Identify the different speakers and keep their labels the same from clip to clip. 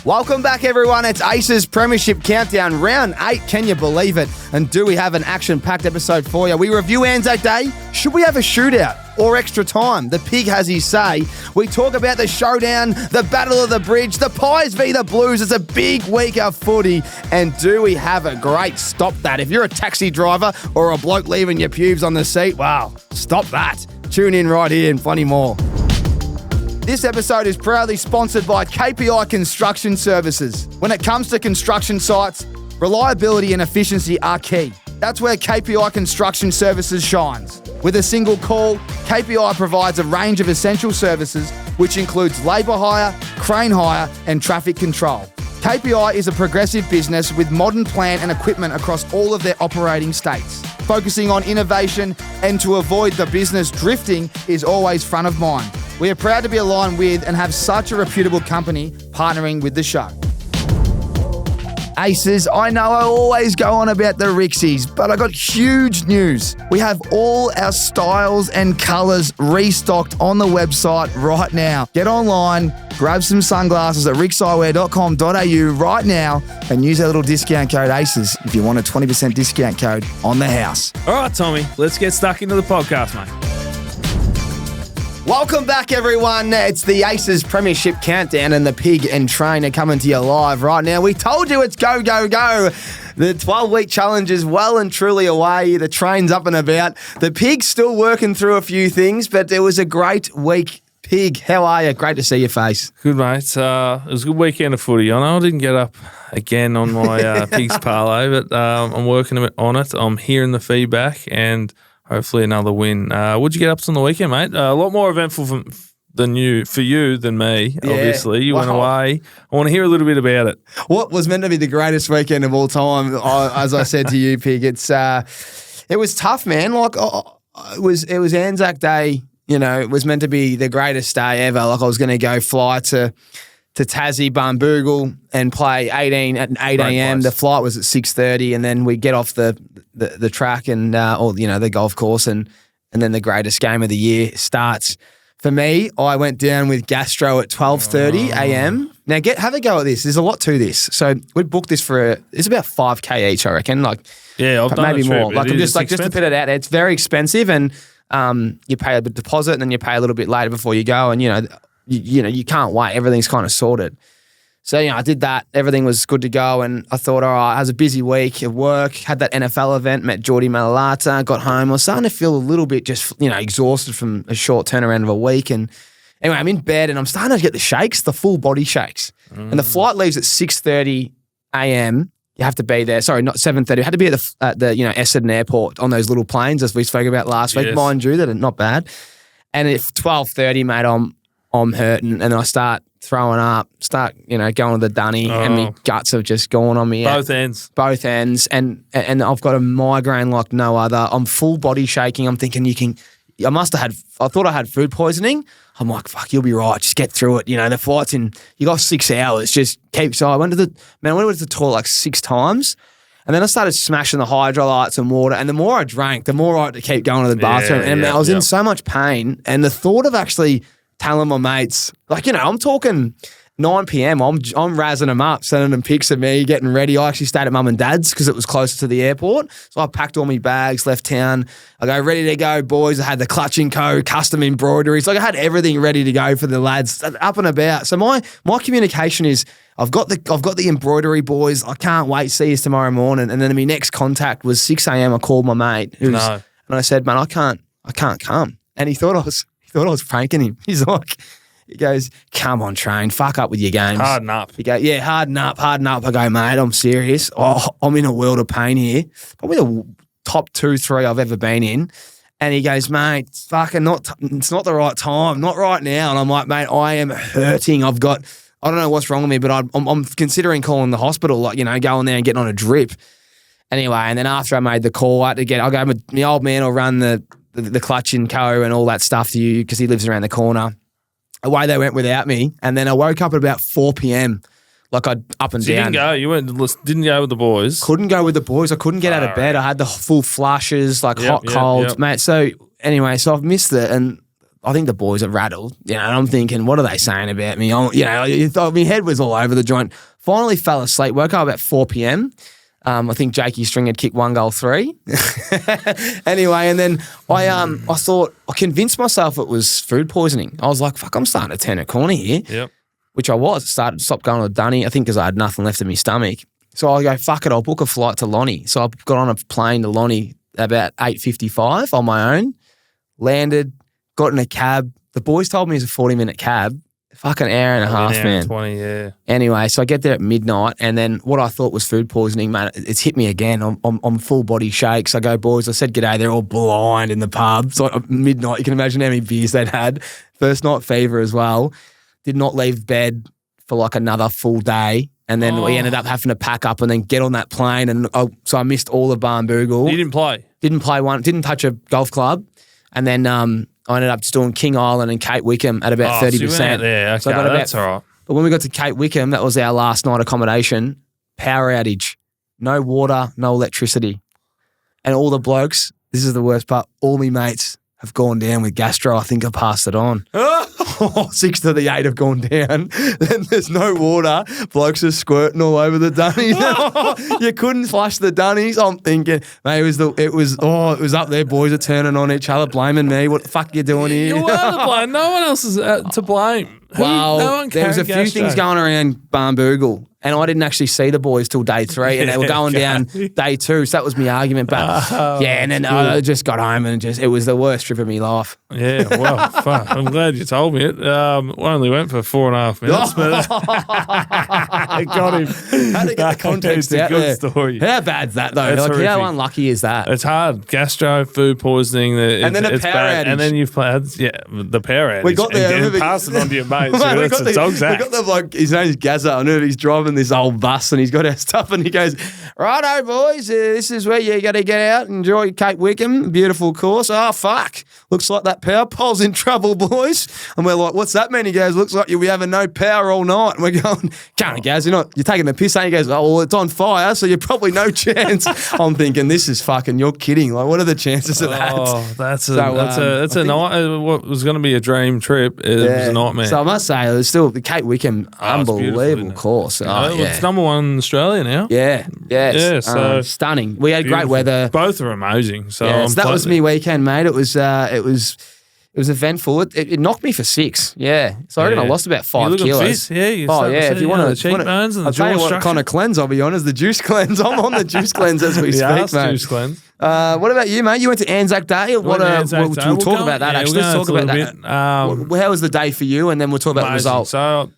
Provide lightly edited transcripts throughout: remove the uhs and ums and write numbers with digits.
Speaker 1: Welcome back, everyone. It's Aces Premiership Countdown, round 8. Can you believe it? And do we have an action-packed episode for you? We review Anzac Day. Should we have a shootout or extra time? The pig has his say. We talk about the showdown, the battle of the bridge, the Pies v the Blues. It's a big week of footy. And do we have a great stop that? If you're a taxi driver or a bloke leaving your pubes on the seat, wow, stop that. Tune in right here and plenty more. This episode is proudly sponsored by KPI Construction Services. When it comes to construction sites, reliability and efficiency are key. That's where KPI Construction Services shines. With a single call, KPI provides a range of essential services, which includes labour hire, crane hire, and traffic control. KPI is a progressive business with modern plant and equipment across all of their operating states. Focusing on innovation and to avoid the business drifting is always front of mind. We are proud to be aligned with and have such a reputable company partnering with the show. Aces, I know I always go on about the RIXXies, but I got huge news. We have all our styles and colours restocked on the website right now. Get online, grab some sunglasses at rixeyewear.com.au right now and use our little discount code ACES if you want a 20% discount code on the house.
Speaker 2: All right, Tommy, let's get stuck into the podcast, mate.
Speaker 1: Welcome back, everyone. It's the Aces Premiership Countdown and the Pig and Train are coming to you live right now. We told you it's go, go, go. The 12-week challenge is well and truly away. The train's up and about. The Pig's still working through a few things, but it was a great week. Pig, how are you? Great to see your face.
Speaker 2: Good, mate. It was a good weekend of footy. I know I didn't get up again on my Pigs parlay, but I'm working on it. I'm hearing the feedback and hopefully another win. What'd you get up to on the weekend, mate? A lot more eventful for you than me, obviously. You went away. I want to hear a little bit about it.
Speaker 1: What was meant to be the greatest weekend of all time, as I said to you, Pig, it was tough, man. Like it was Anzac Day. You know, it was meant to be the greatest day ever. Like I was going to fly to Tassie, Barnbougle and play 18 at 8 a.m. The flight was at 6:30 and then we get off the track and the golf course and then the greatest game of the year starts. For me, I went down with gastro at 12:30 a.m. Now have a go at this. There's a lot to this. So we booked this it's about $5,000 each, I reckon. Like
Speaker 2: I've done
Speaker 1: maybe more.
Speaker 2: Like
Speaker 1: I'm just to put it out there, it's very expensive and you pay a deposit and then you pay a little bit later before you go and you can't wait. Everything's kind of sorted. So, I did that. Everything was good to go. And I thought, all right, I was a busy week at work, had that NFL event, met Geordie Malalata, got home. I was starting to feel a little bit just, exhausted from a short turnaround of a week. And anyway, I'm in bed and I'm starting to get the shakes, the full body shakes. And the flight leaves at 6:30 a.m. You have to be there. Sorry, not 7:30. You had to be at the Essendon Airport on those little planes, as we spoke about last week. Mind you, that are not bad. And at 12:30, mate, I'm hurting, and then I start throwing up, going to the dunny, and my guts have just gone on me.
Speaker 2: Both ends, and
Speaker 1: I've got a migraine like no other. I'm full body shaking. I'm thinking I thought I had food poisoning. I'm like, fuck, you'll be right. Just get through it. The flight's you got 6 hours. Just keep. So I went to the toilet like 6 times. And then I started smashing the hydrolytes and water. And the more I drank, the more I had to keep going to the bathroom. I was in so much pain. And the thought of actually telling my mates, I'm talking 9 p.m. I'm razzing them up, sending them pics of me getting ready. I actually stayed at mum and dad's because it was closer to the airport. So I packed all my bags, left town. I go, ready to go, boys. I had the Clutch & Co. custom embroideries. I had everything ready to go for the lads, up and about. So my communication is, I've got the embroidery, boys. I can't wait. See you tomorrow morning. And then my next contact was 6 a.m. I called my mate, and I said, man, I can't come. And he thought I was pranking him. He goes, come on, Train, fuck up with your games.
Speaker 2: Harden up.
Speaker 1: He goes, yeah, harden up. I go, mate, I'm serious. I'm in a world of pain here. Probably the top 2-3 I've ever been in. And he goes, mate, it's not the right time, not right now. And I'm like, mate, I am hurting. I don't know what's wrong with me, but I'm considering calling the hospital, going there and getting on a drip. Anyway, and then after I made the call, my old man will run the Clutch & Co. and all that stuff to you because he lives around the corner. Away they went without me, and then I woke up at about 4 p.m. Like I'd up and down.
Speaker 2: You didn't go. Didn't go with the boys.
Speaker 1: Couldn't go with the boys. I couldn't get out of bed. I had the full flushes, hot, cold, mate. So anyway, so I've missed it, and I think the boys are rattled, and I'm thinking, what are they saying about me? My head was all over the joint. Finally fell asleep, woke up about 4 p.m. I think Jakey String had kicked 1 goal 3. Anyway, and then I thought, I convinced myself it was food poisoning. I was like, fuck, I'm starting to turn a corner here.
Speaker 2: Yep.
Speaker 1: Which I was. Stopped going to the dunny, I think because I had nothing left in my stomach. So I go, fuck it, I'll book a flight to Lonnie. So I got on a plane to Lonnie about 8:55 on my own, landed, got in a cab. The boys told me it was a 40-minute cab. Fucking hour and a half, man.
Speaker 2: 20, yeah.
Speaker 1: Anyway, so I get there at midnight, and then what I thought was food poisoning, man, it's hit me again. I'm full body shakes. I go, boys, I said g'day. They're all blind in the pub. So at midnight, you can imagine how many beers they'd had. First night fever as well. Did not leave bed for like another full day. And then we ended up having to pack up and then get on that plane. And so I missed all of Barnbougle.
Speaker 2: You didn't play?
Speaker 1: Didn't play one. Didn't touch a golf club. And then I ended up just doing King Island and Cape Wickham at about 30%.
Speaker 2: So you went out there. Okay,
Speaker 1: so I got
Speaker 2: that's all right.
Speaker 1: But when we got to Cape Wickham, that was our last night accommodation. Power outage. No water, no electricity. And all the blokes, this is the worst part, all my mates have gone down with gastro. I think I passed it on. 6 to the 8 have gone down. Then there's no water. Blokes are squirting all over the dunnies. You couldn't flush the dunnies. I'm thinking, mate, it was up there. Boys are turning on each other, blaming me. What the fuck are you doing here?
Speaker 2: You are to blame. No one else is to blame.
Speaker 1: Well,
Speaker 2: no one
Speaker 1: there was a few things going around Barnbougle, and I didn't actually see the boys till day 3, and they were going down day 2, so that was my argument. But and then I just got home, and it was the worst trip of my life.
Speaker 2: Yeah, well, fuck, I'm glad you told me it. I only went for 4.5 minutes, but I got him.
Speaker 1: Had to get the context out there.
Speaker 2: It's a good story.
Speaker 1: How bad's that though?
Speaker 2: That's horrific.
Speaker 1: How unlucky is that?
Speaker 2: It's hard. Gastro, food poisoning,
Speaker 1: and then a
Speaker 2: it's
Speaker 1: power
Speaker 2: bad.
Speaker 1: outage.
Speaker 2: And then you've played, the power outage.
Speaker 1: We got there.
Speaker 2: And pass it on to your mates.
Speaker 1: Mate,
Speaker 2: That's a dog's act.
Speaker 1: We got the bloke, his name's Gazza. I know he's driving this old bus and he's got our stuff and he goes, righto, boys, this is where you got to get out and enjoy Cape Wickham. Beautiful course. Oh, fuck. Looks like that power pole's in trouble, boys. And we're like, what's that mean? He goes, looks like you'll be having no power all night. And we're going, can't, Gaz, you're taking the piss, ain't you? He goes, oh, well, it's on fire, so you're probably no chance. I'm thinking, this is fucking, you're kidding. Like, what are the chances of that?
Speaker 2: Oh, that's a night. What was going to be a dream trip. It was a nightmare.
Speaker 1: So I must say, there's still the Cape Wickham, unbelievable course.
Speaker 2: It's number 1 in Australia now.
Speaker 1: Yeah.
Speaker 2: So
Speaker 1: stunning. We had great weather.
Speaker 2: Both are amazing. So,
Speaker 1: so that was me weekend, mate. It was eventful. It knocked me for 6. Yeah. So I reckon I lost about 5 kilos.
Speaker 2: Fit. Yeah.
Speaker 1: If you want
Speaker 2: the cheekbones and the
Speaker 1: I'll tell you what kind of cleanse, I'll be honest. The juice cleanse. I'm on the juice cleanse as we speak, mate.
Speaker 2: Juice cleanse.
Speaker 1: What about you, mate? You went to Anzac Day. We'll talk about that, actually. Let's talk about that. How was the day for you? And then we'll talk about the results.
Speaker 2: So,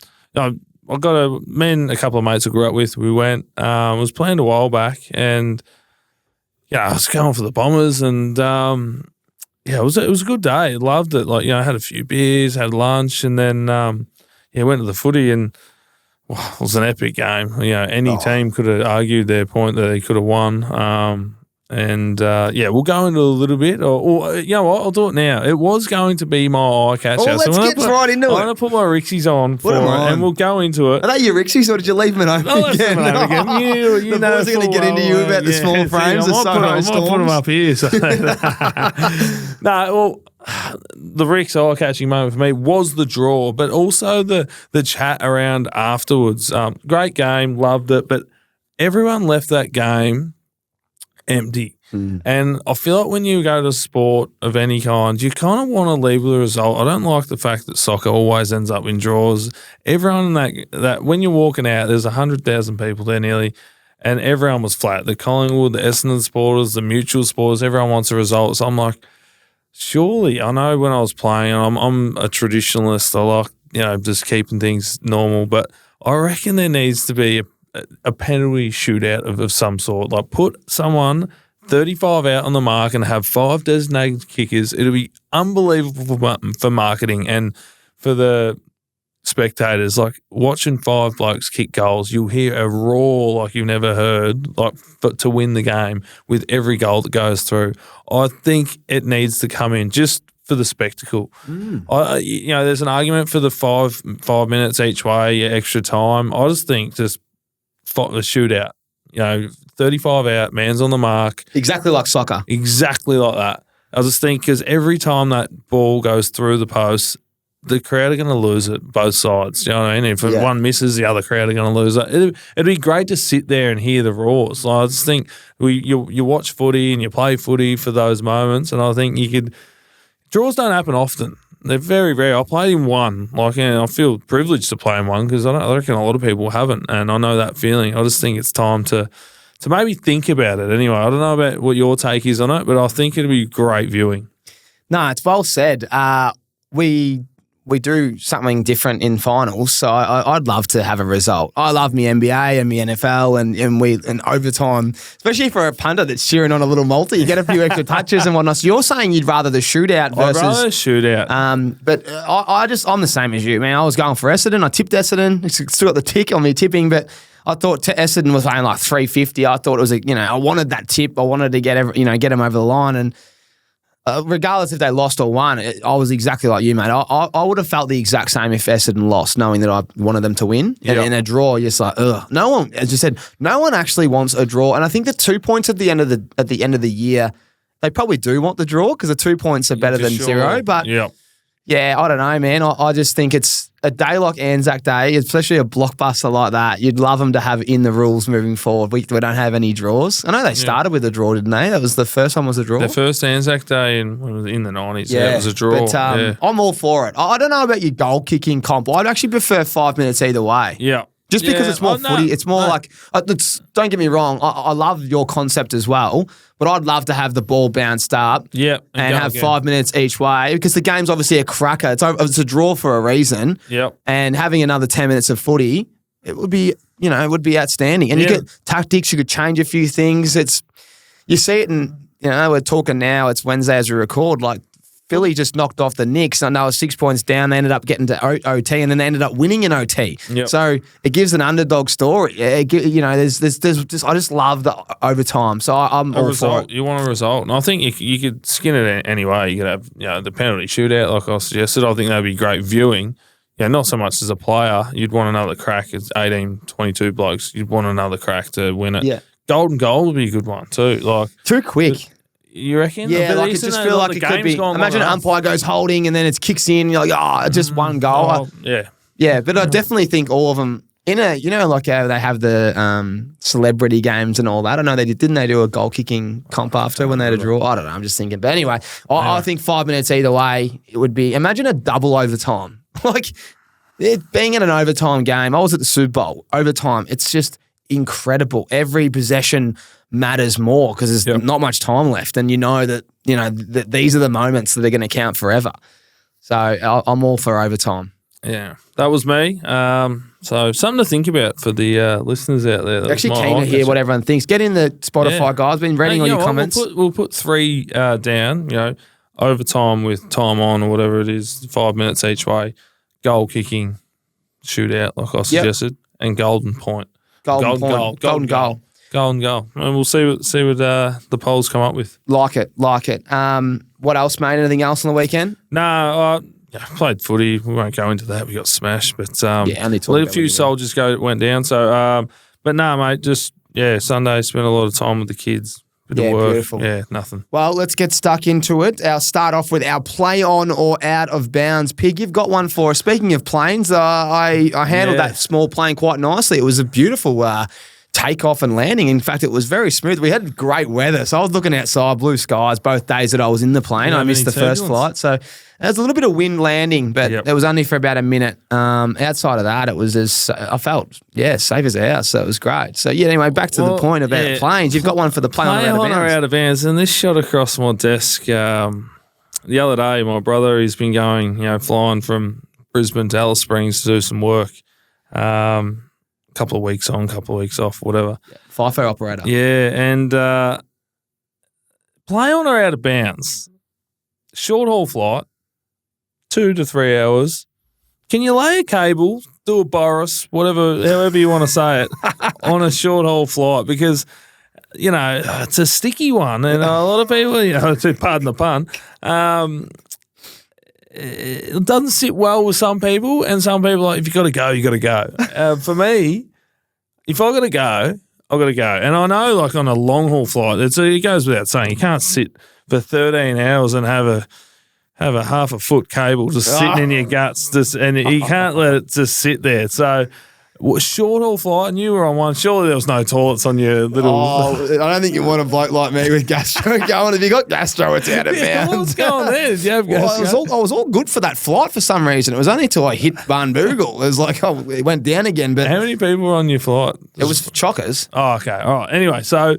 Speaker 2: I got me and a couple of mates I grew up with. We went. It was planned a while back, and I was going for the Bombers, and it was a good day. Loved it. Like, I had a few beers, had lunch, and then went to the footy, and it was an epic game. Any team could have argued their point that they could have won. We'll go into a little bit, or you know what, I'll do it now. It was going to be my eye catcher.
Speaker 1: Let's get right into it.
Speaker 2: I'm going to put my Rixies on for it, and we'll go into it.
Speaker 1: Are they your Rixies, or did you leave them at home again?
Speaker 2: You
Speaker 1: know, boys are going to get into you about the small frames. I might
Speaker 2: put them up here. So. The RIXX eye-catching moment for me was the draw, but also the chat around afterwards. Great game, loved it, but everyone left that game empty. And I feel like when you go to sport of any kind, you kind of want to leave with a result. I don't like the fact that soccer always ends up in draws. Everyone that when you're walking out, there's 100,000 people there nearly, and everyone was flat. The Collingwood, the Essendon supporters, the Mutual supporters, everyone wants a result. So I'm like, surely, I know when I was playing, I'm a traditionalist. I like, just keeping things normal, but I reckon there needs to be a penalty shootout of some sort. Like, put someone 35 out on the mark and have 5 designated kickers. It'll be unbelievable for marketing and for the spectators. Like, watching 5 blokes kick goals, you'll hear a roar like you've never heard, like, to win the game with every goal that goes through. I think it needs to come in just for the spectacle. There's an argument for the 5 minutes each way, extra time. I just think just the shootout, 35 out, man's on the mark.
Speaker 1: Exactly like soccer.
Speaker 2: Exactly like that. I just think because every time that ball goes through the post, the crowd are going to lose it, both sides. You know what I mean? If one misses, the other crowd are going to lose it. It'd be great to sit there and hear the roars. Like, I just think you watch footy and you play footy for those moments, and I think draws don't happen often. They're very rare. I played in one, and I feel privileged to play in one because I reckon a lot of people haven't, and I know that feeling. I just think it's time to maybe think about it anyway. I don't know about what your take is on it, but I think it'd be great viewing.
Speaker 1: No, it's well said. We do something different in finals, so I'd love to have a result. I love me NBA and me NFL and overtime, especially for a punter that's cheering on a little multi. You get a few extra touches and whatnot. So you're saying you'd rather the shootout versus...
Speaker 2: I'd rather shootout.
Speaker 1: But I'm the same as you, man. I was going for Essendon. I tipped Essendon. It's still got the tick on me tipping, but I thought Essendon was paying like $3.50. I thought it was I wanted that tip. I wanted to get them over the line, and regardless if they lost or won, I was exactly like you, mate. I would have felt the exact same if Essendon lost, knowing that I wanted them to win. And in a draw, you're just like, ugh. No one, as you said, no one actually wants a draw. And I think the 2 points at the end of the year, they probably do want the draw because the 2 points are better than zero. But yeah, I don't know, man. I just think it's a day like Anzac Day, especially a blockbuster like that. You'd love them to have in the rules moving forward. We don't have any draws. I know they started with a draw, didn't they? That was the first one was a draw.
Speaker 2: The first Anzac Day in the 90s. Yeah, it was a draw.
Speaker 1: But I'm all for it. I don't know about your goal kicking comp. I'd actually prefer 5 minutes either way.
Speaker 2: Yeah.
Speaker 1: Just because it's more footy. It's more like, don't get me wrong, I love your concept as well, but I'd love to have the ball bounced up and have 5 minutes each way because the game's obviously a cracker. It's a draw for a reason.
Speaker 2: Yep.
Speaker 1: And having another 10 minutes of footy, it would be, it would be outstanding. And you get tactics, you could change a few things. You see it in, we're talking now, it's Wednesday as we record, like, Philly just knocked off the Knicks. I know it was 6 points down. They ended up getting to OT, and then they ended up winning in OT.
Speaker 2: Yep.
Speaker 1: So it gives an underdog story. There's just I just love the overtime. So I'm all for it.
Speaker 2: You want a result, and I think you could skin it anyway. You could have the penalty shootout, like I suggested. I think that'd be great viewing. Yeah, not so much as a player. You'd want another crack. It's 18, 22 blokes. You'd want another crack to win it. Yeah. Golden goal would be a good one too. Like
Speaker 1: too quick.
Speaker 2: You reckon?
Speaker 1: Yeah, like it just feel like it could be. Imagine an umpire goes holding and then it kicks in. You're like, just one goal. Yeah, but I definitely think all of them in a, like how they have the celebrity games and all that. I know didn't they do a goal kicking comp after when they had a draw? I don't know. I'm just thinking. But anyway, I think 5 minutes either way, it would be. Imagine a double overtime. Like it being in an overtime game. I was at the Super Bowl overtime. It's just incredible. Every possession matters more because there's not much time left, and that that these are the moments that are going to count forever. So I'm all for overtime.
Speaker 2: Yeah, that was me. So something to think about for the listeners out there.
Speaker 1: They're actually keen to hear what everyone thinks. Get in the Spotify, guys. Been reading all your comments.
Speaker 2: We'll put three down. Overtime with time on or whatever it is, 5 minutes each way. Goal kicking, shootout, like I suggested, and golden point. Golden goal. And we'll see what the polls come up with. Like it.
Speaker 1: What else, mate? Anything else on the weekend?
Speaker 2: No, I played footy. We won't go into that. We got smashed, but
Speaker 1: only
Speaker 2: a few soldiers went down. So, but no, mate. Just Sunday spent a lot of time with the kids. Bit of work.
Speaker 1: Beautiful.
Speaker 2: Yeah, nothing.
Speaker 1: Well, let's get stuck into it. I'll start off with our play on or out of bounds. Pig, you've got one for us. Speaking of planes, I handled that small plane quite nicely. It was a beautiful takeoff and landing. In fact, it was very smooth. We had great weather. So I was looking outside, blue skies, both days that I was in the plane. I missed the first flight. So there was a little bit of wind landing, but it was only for about a minute. Outside of that, it was I felt, safe as a house. So it was great. So anyway, back to the point about planes. You've got one for the play on or
Speaker 2: out of bounds. And this shot across my desk the other day, my brother, he's been going, flying from Brisbane to Alice Springs to do some work. Couple of weeks on, couple of weeks off, whatever.
Speaker 1: FIFO operator.
Speaker 2: Yeah, and play on or out of bounds. Short haul flight, 2 to 3 hours. Can you lay a cable, do a Boris, however you want to say it, on a short haul flight? Because, it's a sticky one. And a lot of people, pardon the pun, it doesn't sit well with some people, and some people are like, if you got to go, you got to go. For me, if I got to go, I've got to go. And I know, like, on a long-haul flight, it goes without saying, you can't sit for 13 hours and have a half a foot cable just sitting in your guts, and you can't let it just sit there. So, short haul flight, and you were on one. Surely there was no toilets on your little.
Speaker 1: Oh, I don't think you want a bloke like me with gastro going. If you got gastro, it's out of bounds.
Speaker 2: What's going there? Did you have gastro?
Speaker 1: I was all good for that flight for some reason. It was only until I hit Barnbougle. It was like, it went down again. But
Speaker 2: how many people were on your flight?
Speaker 1: It was chockers.
Speaker 2: Oh, okay. All right. Anyway, so.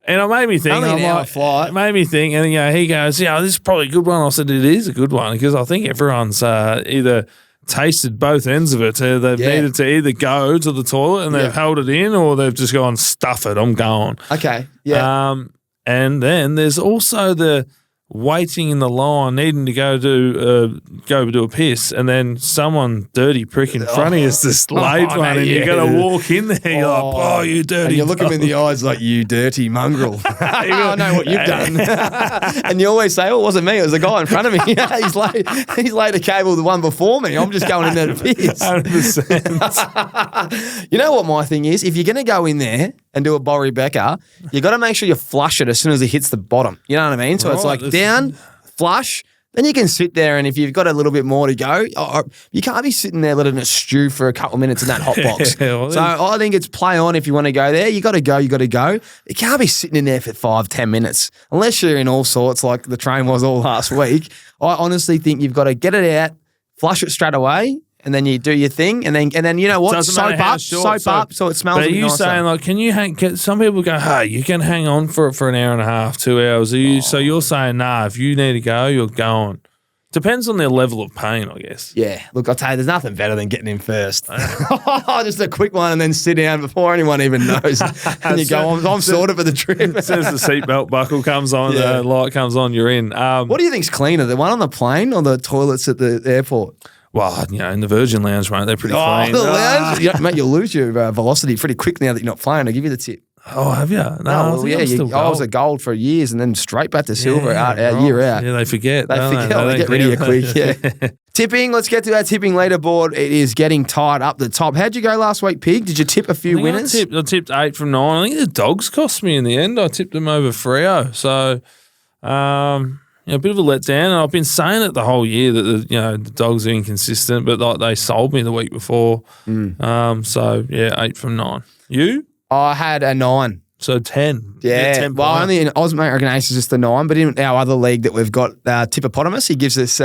Speaker 2: And it made me think.
Speaker 1: Only an hour flight.
Speaker 2: It made me think, and he goes, this is probably a good one. I said, it is a good one because I think everyone's either tasted both ends of it. They've needed to either go to the toilet and they've held it in, or they've just gone, stuff it, I'm going.
Speaker 1: Okay, yeah.
Speaker 2: And then there's also the waiting in the line, needing to go do a piss, and then someone dirty prick in front of you has just laid one, and you got to walk in there. You're like, you dirty.
Speaker 1: And you look him in the eyes like, you dirty mongrel. I know what you've done. And you always say, it wasn't me. It was the guy in front of me. He's laid a cable the one before me. I'm just going in there to piss.
Speaker 2: 100%.
Speaker 1: You know what my thing is? If you're going to go in there and do a Borry Becker, you got to make sure you flush it as soon as it hits the bottom. You know what I mean? So it's like down, flush, then you can sit there, and if you've got a little bit more to go, you can't be sitting there letting it stew for a couple of minutes in that hot box. So I think it's play on if you want to go there. You got to go. You can't be sitting in there for 5-10 minutes unless you're in all sorts like the train was all last week. I honestly think you've got to get it out, flush it straight away, and then you do your thing, and then you know what? Soap up, so it smells.
Speaker 2: But are you
Speaker 1: nicer.
Speaker 2: saying, like, can you hang? Some people go, hey, you can hang on for an hour and a half, 2 hours. So you're saying, nah, if you need to go, you're going. Depends on their level of pain, I guess.
Speaker 1: Yeah, look, I'll tell you, there's nothing better than getting in first. Just a quick one and then sit down before anyone even knows. And you go, I'm sorted for the trip.
Speaker 2: As soon as the seatbelt buckle comes on, the light comes on, you're in.
Speaker 1: What do you think's cleaner, the one on the plane or the toilets at the airport?
Speaker 2: Well, in the Virgin Lounge, mate, they're pretty clean.
Speaker 1: The lounge? Mate, you'll lose your velocity pretty quick now that you're not flying. I'll give you the tip.
Speaker 2: Oh, have you? No,
Speaker 1: I was a gold for years and then straight back to silver year out.
Speaker 2: Yeah, they forget.
Speaker 1: They get rid of you quick, yeah. Tipping, let's get to our tipping leaderboard. It is getting tied up the top. How'd you go last week, Pig? Did you tip a few winners?
Speaker 2: I tipped 8 from 9. I think the dogs cost me in the end. I tipped them over Freo. So, a bit of a letdown, and I've been saying it the whole year that the dogs are inconsistent, but like they sold me the week before. 8 from 9. You?
Speaker 1: I had a 9.
Speaker 2: So 10.
Speaker 1: Yeah.
Speaker 2: 10
Speaker 1: well, only in American Aces just a 9, but in our other league that we've got, Tippopotamus, he gives us,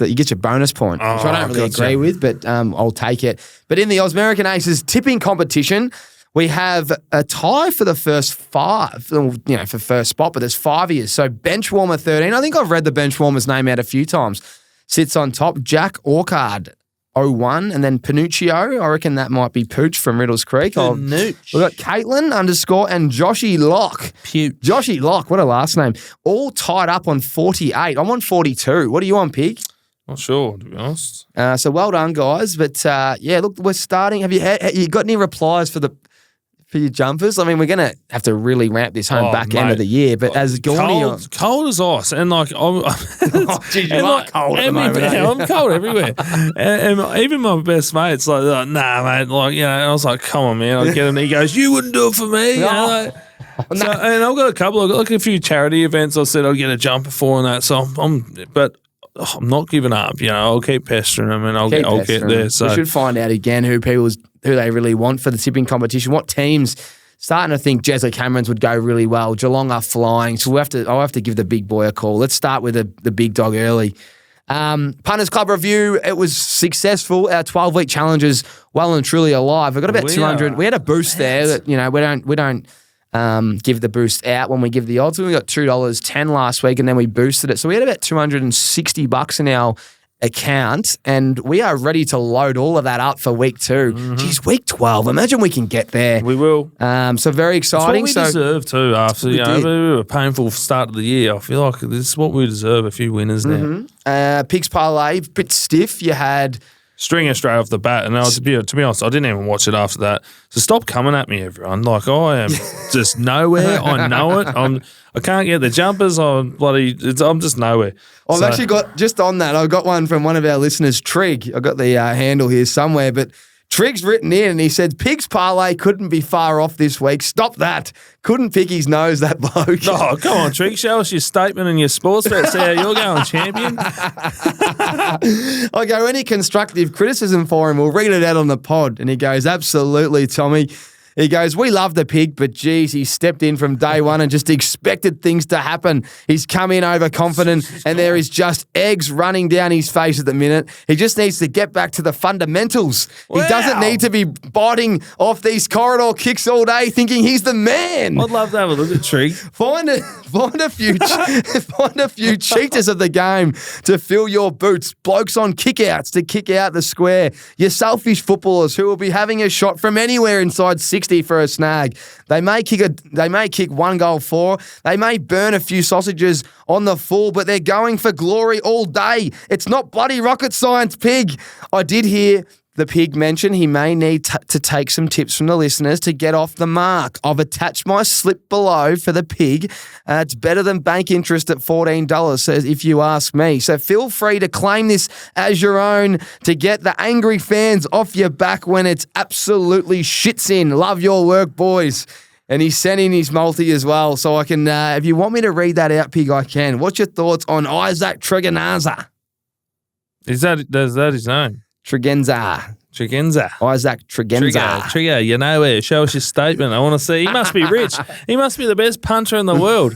Speaker 1: he gets a bonus point, which I don't really agree with, but I'll take it. But in the American Aces tipping competition, we have a tie for the first 5, for first spot, but there's 5 years. So Benchwarmer 13, I think I've read the Benchwarmer's name out a few times, sits on top. Jack Orchard, 01, and then Panuccio, I reckon that might be Pooch from Riddles Creek. We've got Caitlin _ and Joshy Locke. Joshy Locke, what a last name. All tied up on 48. I'm on 42. What are you on, Pig?
Speaker 2: Not sure, to be honest.
Speaker 1: So well done, guys. But look, we're starting. Have you got any replies for your jumpers? I mean, we're going to have to really ramp this home end of the year. But as
Speaker 2: cold as ice, and like
Speaker 1: cold at the moment.
Speaker 2: I'm cold everywhere. and even my best mate's like, nah, mate. And I was like, come on, man, I'll get him. He goes, you wouldn't do it for me. So, and I've got a few charity events. I said I'll get a jumper for and that. So I'm not giving up. I'll keep pestering them, and I'll get there. So
Speaker 1: we should find out again who they really want for the tipping competition. What teams? Starting to think Jesley Camerons would go really well. Geelong are flying, so I'll have to give the big boy a call. Let's start with the big dog early. Punters Club review. It was successful. Our 12-week challenge is well and truly alive. We've got about 200. We had a boost there that we don't give the boost out when we give the odds. We got $2.10 last week, and then we boosted it. So we had about $260 in our account, and we are ready to load all of that up for week 2.
Speaker 2: Mm-hmm.
Speaker 1: Geez, week 12. Imagine we can get there.
Speaker 2: We will.
Speaker 1: So very exciting.
Speaker 2: It's what we deserve too. After a painful start of the year, I feel like this is what we deserve. A few winners now.
Speaker 1: Picks parlay, bit stiff. You had
Speaker 2: stringer straight off the bat, and to be honest, I didn't even watch it after that. So stop coming at me, everyone. Like, I am just nowhere. I know it. I can't get the jumpers. I'm just nowhere.
Speaker 1: I've actually got, just on that, I got one from one of our listeners, Trig. I got the handle here somewhere, but Trig's written in and he said, Pig's parlay couldn't be far off this week. Stop that. Couldn't pick his nose, that bloke.
Speaker 2: Oh, come on, Trig. Show us your statement and your sports bet. See how you're going, champion.
Speaker 1: I go, any constructive criticism for him, we'll read it out on the pod. And he goes, absolutely, Tommy. He goes, we love the Pig, but geez, he stepped in from day one and just expected things to happen. He's come in overconfident and there is just eggs running down his face at the minute. He just needs to get back to the fundamentals. Wow. He doesn't need to be biting off these corridor kicks all day thinking he's the man.
Speaker 2: I'd love to have a look at Trig.
Speaker 1: Find a few cheaters of the game to fill your boots. Blokes on kickouts to kick out the square. Your selfish footballers who will be having a shot from anywhere inside 60 for a snag. They may kick 1 goal for. They may burn a few sausages on the full, but they're going for glory all day. It's not bloody rocket science, Pig. I did hear the Pig mention he may need to take some tips from the listeners to get off the mark. I've attached my slip below for the Pig. It's better than bank interest at $14, says if you ask me. So feel free to claim this as your own to get the angry fans off your back when it's absolutely shits in. Love your work, boys. And he's sent in his multi as well. So I can, if you want me to read that out, Pig, I can. What's your thoughts on Isaac Tregenza?
Speaker 2: Is that his name?
Speaker 1: Tregenza. Isaac Tregenza.
Speaker 2: Trigger, you know where. Show us your statement. I want to see. He must be rich. He must be the best punter in the world.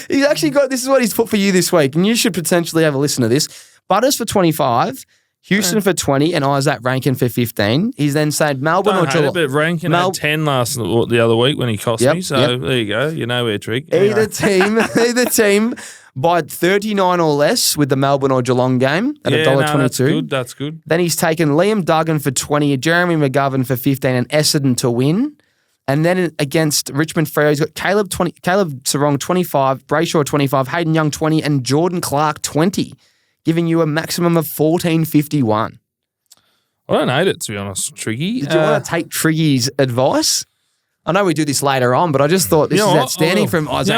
Speaker 1: He's actually got, this is what he's put for you this week, and you should potentially have a listen to this. Butters for 25, Houston for 20, and Isaac Rankin for 15. He's then said Melbourne or Geelong.
Speaker 2: But Rankin had 10 the other week when he cost me, so there you go. You know where, Trig.
Speaker 1: Anyway. Either team by 39 or less with the Melbourne or Geelong game at $1.22.
Speaker 2: That's good.
Speaker 1: Then he's taken Liam Duggan for 20, Jeremy McGovern for 15, and Essendon to win. And then against Richmond Freo, he's got Caleb Sarong 25, Brayshaw 25, Hayden Young 20, and Jordan Clark 20, giving you a maximum of 14.51.
Speaker 2: I don't hate it, to be honest, Triggy.
Speaker 1: Did you want to take Triggy's advice? I know we do this later on, but I just thought this is outstanding from Isaac.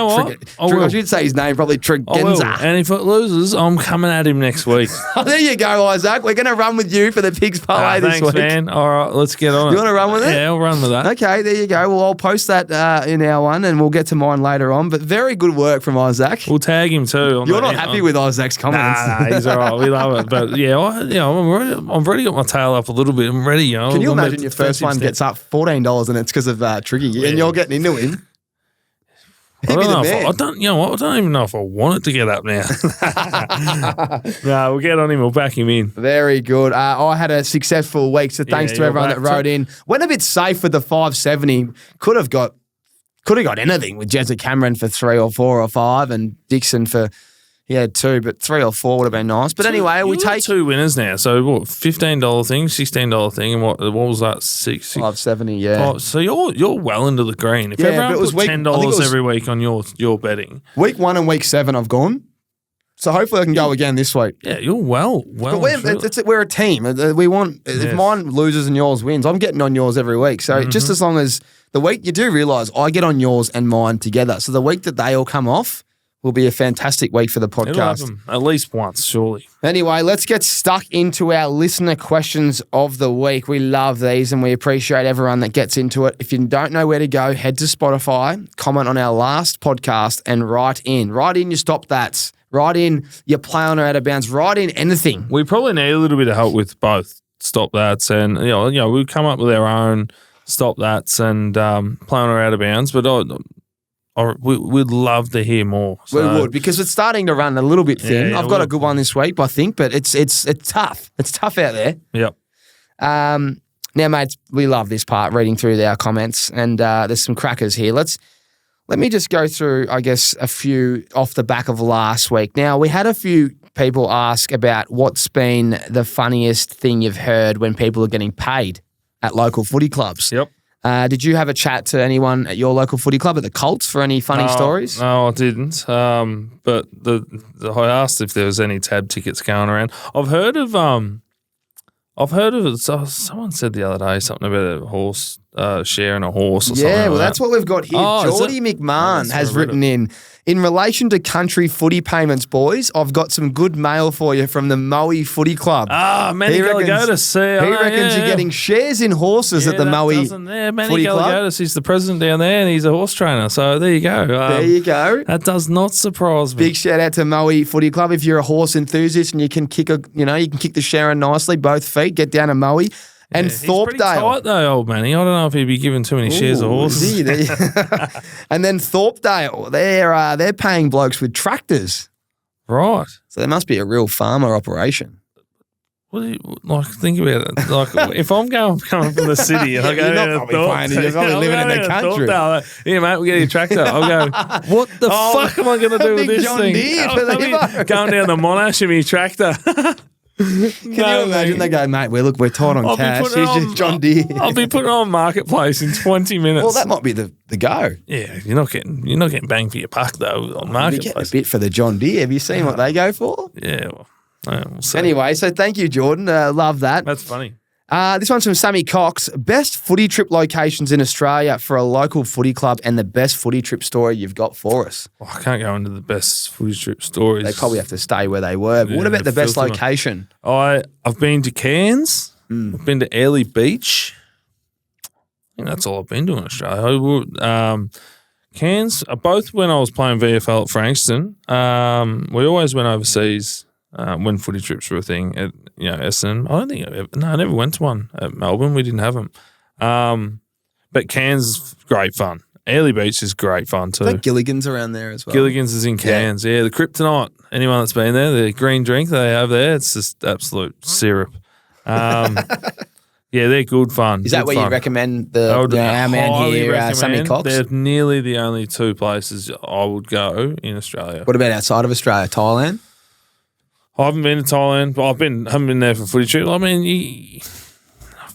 Speaker 1: I should say his name, probably Tregenza.
Speaker 2: And if it loses, I'm coming at him next week.
Speaker 1: Oh, there you go, Isaac. We're going to run with you for the Pigs parlay this week.
Speaker 2: Thanks, man. All right, let's get on it.
Speaker 1: You want to run with it?
Speaker 2: Yeah, I'll run with that.
Speaker 1: Okay, there you go. Well, I'll post that in our one, and we'll get to mine later on. But very good work from Isaac.
Speaker 2: We'll tag him too.
Speaker 1: You're not happy with Isaac's comments.
Speaker 2: Nah, he's all right. We love it. But yeah, I've already got my tail up a little bit. I'm ready.
Speaker 1: Can you imagine your first one gets up $14 and it's because of Triggy, and you're getting into him?
Speaker 2: I don't even know if I want it to get up now. No, we'll get on him. We'll back him in.
Speaker 1: Very good. I had a successful week, so thanks to everyone that wrote in. Went a bit safe with the 570. Could have got anything with Jezza Cameron for 3 or 4 or 5, and Dixon for. He had 2, but 3 or 4 would have been nice. But anyway, we take
Speaker 2: 2 winners now. So what? $15 thing, $16 thing, and what was that?
Speaker 1: 570, yeah.
Speaker 2: Oh, so you're well into the green. If everyone put $10 every week on your betting.
Speaker 1: Week 1 and week 7 I've gone. So hopefully I can go again this week.
Speaker 2: Yeah, you're well.
Speaker 1: But we're a team. We want if mine loses and yours wins, I'm getting on yours every week. So just as long as the week, you do realise I get on yours and mine together. So the week that they all come off will be a fantastic week for the podcast.
Speaker 2: It'll happen at least once, surely.
Speaker 1: Anyway, let's get stuck into our listener questions of the week. We love these and we appreciate everyone that gets into it. If you don't know where to go, head to Spotify, comment on our last podcast and write in. Write in your stop that's. Write in your play on or out of bounds. Write in anything.
Speaker 2: We probably need a little bit of help with both stop that's and, we'll come up with our own stop that's and play on or out of bounds, but we'd love to hear more. So.
Speaker 1: We would, because it's starting to run a little bit thin. I've got a good one this week, I think, but it's tough. It's tough out there.
Speaker 2: Yep.
Speaker 1: Now, mates, we love this part, reading through our comments, and there's some crackers here. Let me just go through, I guess, a few off the back of last week. Now, we had a few people ask about what's been the funniest thing you've heard when people are getting paid at local footy clubs.
Speaker 2: Yep.
Speaker 1: Did you have a chat to anyone at your local footy club, at the Colts, for any funny stories?
Speaker 2: No, I didn't. But I asked if there was any tab tickets going around. I've heard of it. So someone said the other day something about a horse sharing a horse or something.
Speaker 1: Yeah, well,
Speaker 2: like
Speaker 1: that's what we've got here. Geordie McMahon has written in relation to country footy payments, boys, I've got some good mail for you from the Moe Footy Club.
Speaker 2: Manny Galigotis.
Speaker 1: He reckons you're getting shares in horses at the Moe
Speaker 2: Manny Galigotis, he's the president down there and he's a horse trainer. So there you go.
Speaker 1: There you go.
Speaker 2: That does not surprise me.
Speaker 1: Big shout out to Moe Footy Club. If you're a horse enthusiast and you can kick the Sharon nicely, both feet, get down to Moe. And
Speaker 2: he's
Speaker 1: Thorpedale.
Speaker 2: Pretty tight though, old Manny. I don't know if he'd be giving too many shares of horses.
Speaker 1: And then Thorpedale, they're paying blokes with tractors.
Speaker 2: Right.
Speaker 1: So there must be a real farmer operation.
Speaker 2: What do you think about it? Like, if I'm coming from the city and I go
Speaker 1: you're probably living in the country.
Speaker 2: Yeah, mate, we'll get a tractor. I'll go, what the fuck am I going to do with this
Speaker 1: John
Speaker 2: thing?
Speaker 1: Deere
Speaker 2: Going down the Monash in my tractor.
Speaker 1: Can you imagine? They go, mate, we're tight on cash. Here's your John Deere.
Speaker 2: I'll be putting it on Marketplace in 20 minutes.
Speaker 1: Well, that might be the go.
Speaker 2: Yeah, you're not getting bang for your buck though on Marketplace.
Speaker 1: You get a bit for the John Deere. Have you seen what they go for?
Speaker 2: Yeah, we'll see.
Speaker 1: Anyway, so thank you, Jordan. Love that.
Speaker 2: That's funny.
Speaker 1: This one's from Sammy Cox. Best footy trip locations in Australia for a local footy club and the best footy trip story you've got for us.
Speaker 2: Oh, I can't go into the best footy trip stories.
Speaker 1: They probably have to stay where they were. But what about the best location?
Speaker 2: I've been to Cairns. I've been to Airlie Beach. I think that's all I've been to in Australia. Cairns, both when I was playing VFL at Frankston, we always went overseas when footy trips were a thing at Essendon. I don't think I never went to one at Melbourne. We didn't have them. But Cairns is great fun. Airlie Beach is great fun too.
Speaker 1: I think Gilligan's around there as well.
Speaker 2: Gilligan's is in Cairns. Yeah, the Kryptonite. Anyone that's been there, the green drink they have there, it's just absolute syrup. Yeah, they're good fun.
Speaker 1: Is that where you recommend our man here, Sammy Cox?
Speaker 2: They're nearly the only two places I would go in Australia.
Speaker 1: What about outside of Australia? Thailand?
Speaker 2: I haven't been to Thailand, but haven't been there for footy trip. I mean,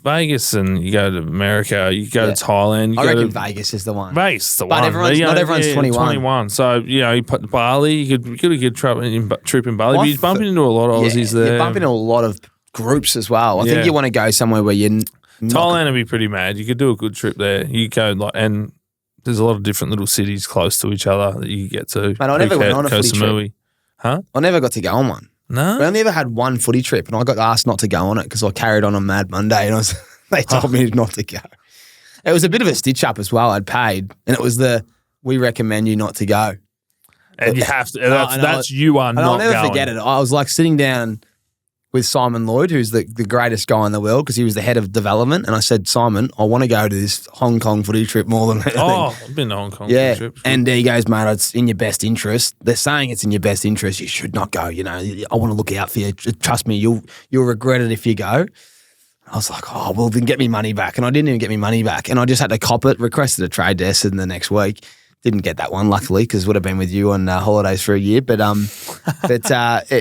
Speaker 2: Vegas and you go to America, you go to Thailand.
Speaker 1: I reckon Vegas is the one.
Speaker 2: Vegas is the
Speaker 1: one. But not everyone's 21.
Speaker 2: 21. So, you put Bali, you could get a good trip in Bali. But you're bumping into a lot of Aussies there.
Speaker 1: You're bumping into a lot of groups as well. I think you want to go somewhere where you're
Speaker 2: Thailand would be pretty mad. You could do a good trip there. You go and there's a lot of different little cities close to each other that you get to.
Speaker 1: Mate, I never went on a footy trip.
Speaker 2: Huh?
Speaker 1: I never got to go on one.
Speaker 2: No?
Speaker 1: I only ever had one footy trip and I got asked not to go on it because I carried on Mad Monday and they told me not to go. It was a bit of a stitch up as well. I'd paid and it was we recommend you not to go.
Speaker 2: And you have to. That's you are not going.
Speaker 1: I'll never forget it. I was like sitting down with Simon Lloyd, who's the greatest guy in the world because he was the head of development. And I said, Simon, I want to go to this Hong Kong footy trip more than anything.
Speaker 2: Oh, I've been to Hong Kong footy trips.
Speaker 1: And he goes, mate, it's in your best interest. They're saying it's in your best interest. You should not go. I want to look out for you. Trust me, you'll regret it if you go. I was like, oh, well, then get me money back. And I didn't even get me money back. And I just had to cop it, requested a trade desk in the next week. Didn't get that one, luckily, because would have been with you on holidays for a year. But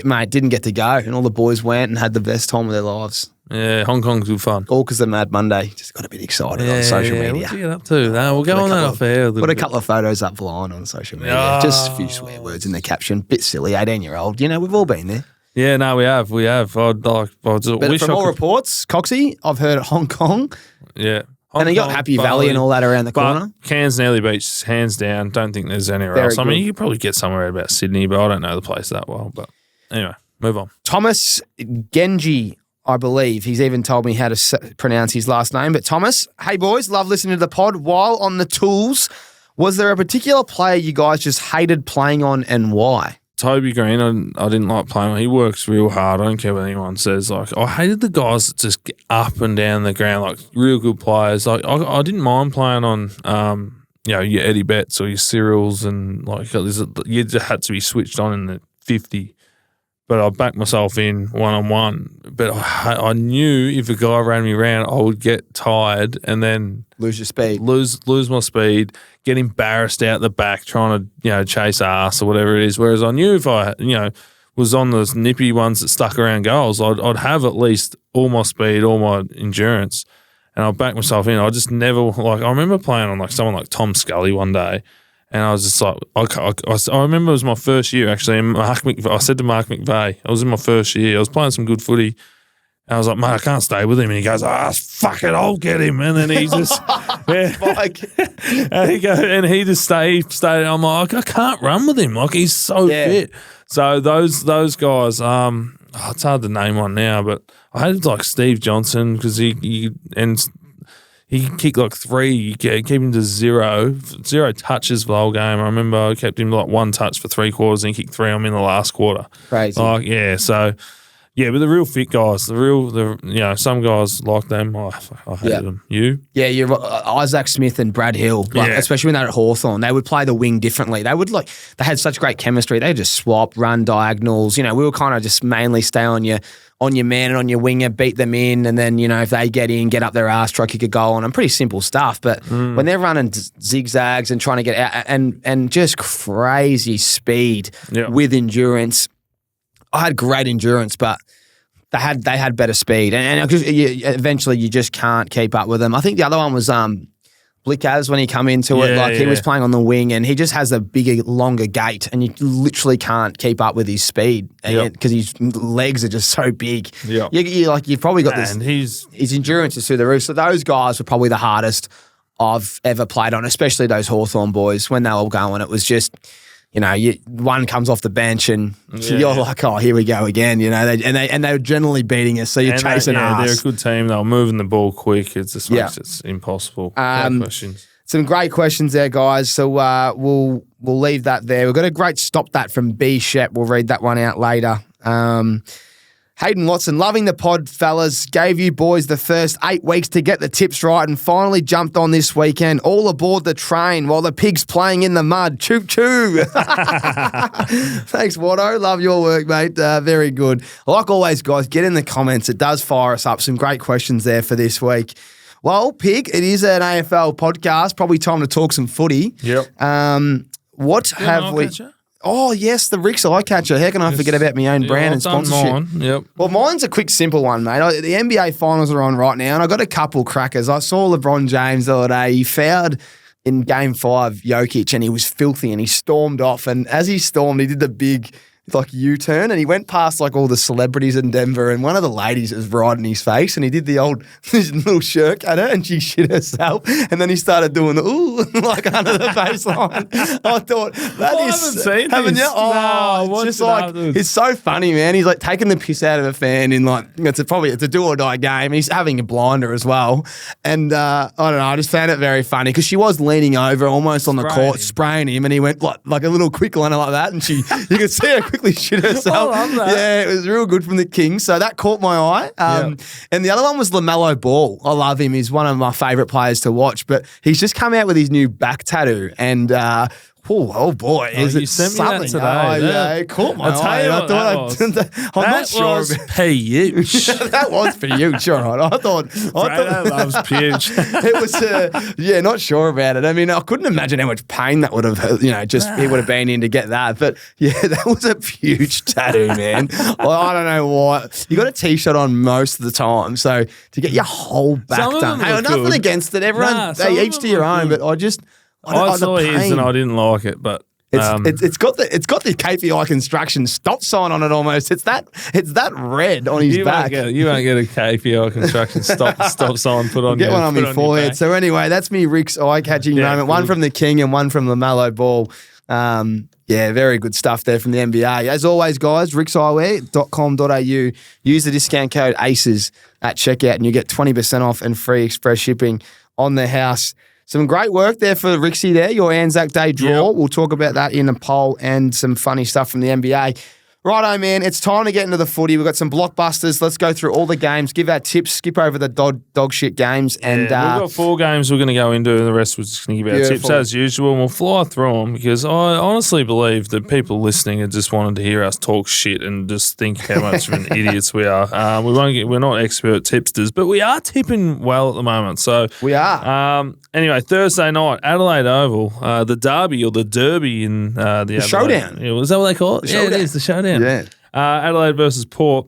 Speaker 1: mate, didn't get to go. And all the boys went and had the best time of their lives.
Speaker 2: Yeah, Hong Kong's good fun.
Speaker 1: All because of Mad Monday. Just got a bit excited on social media.
Speaker 2: What did you get up to? We'll go on that off air.
Speaker 1: Put a couple of photos up flying on social media. Just a few swear words in the caption. Bit silly, 18-year-old. We've all been there.
Speaker 2: Yeah, no, we have. But from all
Speaker 1: reports, Coxie, I've heard Hong Kong.
Speaker 2: Yeah.
Speaker 1: And they got Happy Valley and all that around the corner.
Speaker 2: Cairns and Airlie Beach, hands down. Don't think there's anywhere else. I mean, you could probably get somewhere about Sydney, but I don't know the place that well. But anyway, move on.
Speaker 1: Thomas Genji, I believe. He's even told me how to pronounce his last name. But Thomas, hey boys, love listening to the pod. While on the tools, was there a particular player you guys just hated playing on and why?
Speaker 2: Toby Green, I didn't like playing with. He works real hard. I don't care what anyone says. Like, I hated the guys that just get up and down the ground, like real good players. Like, I didn't mind playing on, your Eddie Betts or your Cyrils, and like you just had to be switched on in the 50. But I backed myself in one-on-one. But I knew if a guy ran me around, I would get tired and then
Speaker 1: lose your speed,
Speaker 2: lose my speed, get embarrassed out the back trying to chase ass or whatever it is. Whereas I knew if I was on those nippy ones that stuck around goals, I'd have at least all my speed, all my endurance, and I'd back myself in. I just never I remember playing on someone like Tom Scully one day. And I was just like, I remember it was my first year actually. And I said to Mark McVeigh, I was in my first year. I was playing some good footy, And I was like, mate, I can't stay with him. And he goes, fuck it, I'll get him. And then he just, and he just stayed. I'm like, I can't run with him. Like, he's so fit. So those guys, it's hard to name one now, but I had like Steve Johnson because he kicked like 3. You keep him to 0 touches for the whole game. I remember I kept him like 1 touch for 3 quarters and he kicked 3 on me in the last quarter.
Speaker 1: Crazy.
Speaker 2: Like, yeah, so yeah, but the real fit guys, some guys like them. I hated them. You?
Speaker 1: Yeah, you're Isaac Smith and Brad Hill, especially when they were at Hawthorn, they would play the wing differently. They had such great chemistry. They would just swap, run diagonals. We were kind of just mainly stay on your man and on your winger, beat them in, and then, if they get in, get up their ass, try to kick a goal on them. Pretty simple stuff. But when they're running zigzags and trying to get out and just crazy speed with endurance, I had great endurance, but they had better speed. And eventually you just can't keep up with them. I think the other one was Blickaz when he come into it. He was playing on the wing and he just has a bigger, longer gait and you literally can't keep up with his speed because his legs are just so big.
Speaker 2: Yep.
Speaker 1: You've probably got this.
Speaker 2: And
Speaker 1: his endurance is through the roof. So those guys were probably the hardest I've ever played on, especially those Hawthorn boys when they were all going. It was just, one comes off the bench and you're like, oh, here we go again. And they were generally beating us, so you're chasing us.
Speaker 2: They're a good team. They were moving the ball quick. It just makes it impossible. Great questions.
Speaker 1: Some great questions there, guys. So we'll leave that there. We've got a great stop that from B. Shep. We'll read that one out later. Hayden Watson, loving the pod, fellas. Gave you boys the first 8 weeks to get the tips right and finally jumped on this weekend. All aboard the train while the pig's playing in the mud. Choo choo. Thanks, Watto. Love your work, mate. Very good. Like always, guys, get in the comments. It does fire us up. Some great questions there for this week. Well, Pig, it is an AFL podcast. Probably time to talk some footy.
Speaker 2: Yep.
Speaker 1: What have we... Oh, yes, the RIXX Eyecatcher. How can I forget about my own brand and sponsorship?
Speaker 2: Mine. Yep.
Speaker 1: Well, mine's a quick, simple one, mate. The NBA finals are on right now, and I got a couple crackers. I saw LeBron James the other day. He fouled in Game 5 Jokic, and he was filthy, and he stormed off. And as he stormed, he did the big U-turn, and he went past all the celebrities in Denver, and one of the ladies was right in his face, and he did the old little shirk at her, and she shit herself, and then he started doing the ooh under the baseline. I thought haven't you? Oh, it's just it's so funny, man. He's taking the piss out of a fan in it's a do or die game, and he's having a blinder as well. And I don't know, I just found it very funny because she was leaning over almost on the court, spraying him, and he went like a little quick liner like that, and you could see her quickly shit herself.
Speaker 2: I love that.
Speaker 1: Yeah, it was real good from the Kings. So that caught my eye. And the other one was LaMelo Ball. I love him. He's one of my favourite players to watch. But he's just come out with his new back tattoo. And oh boy, is it something
Speaker 2: today? Yeah,
Speaker 1: it caught my eye. I'm not sure.
Speaker 2: That was huge.
Speaker 1: That was for you, sure. I thought
Speaker 2: loves huge.
Speaker 1: It was, not sure about it. I mean, I couldn't imagine how much pain that would have, he would have been in to get that. But yeah, that was a huge tattoo, man. I don't know why. You got a t-shirt on most of the time, so to get your whole back done. Hey, nothing against it. Everyone, each to your own. But
Speaker 2: I saw his and I didn't like it, but
Speaker 1: it's got the KPI Construction stop sign on it almost. It's that red on his back.
Speaker 2: You won't get a KPI Construction stop sign put on.
Speaker 1: Get one on my forehead. So anyway, that's me RIXX eye-catching moment. One from the King and one from LaMelo Ball. Very good stuff there from the NBA. As always, guys, rixeyewear.com.au. Use the discount code ACES at checkout and you get 20% off and free express shipping on the house. Some great work there for Rickie there, your Anzac Day draw. Yep. We'll talk about that in a poll and some funny stuff from the NBA. Righto, man, it's time to get into the footy. We've got some blockbusters. Let's go through all the games, give our tips, skip over the dog shit games. And
Speaker 2: we've got 4 games we're going to go into, and the rest we're just going to give our tips as usual, and we'll fly through them because I honestly believe that people listening are just wanting to hear us talk shit and just think how much of an idiots we are. We're not expert tipsters, but we are tipping well at the moment. So
Speaker 1: we are.
Speaker 2: Anyway, Thursday night, Adelaide Oval, the derby or the derby in the
Speaker 1: showdown.
Speaker 2: Is that what they call it? It is the showdown.
Speaker 1: Yeah.
Speaker 2: Adelaide versus Port.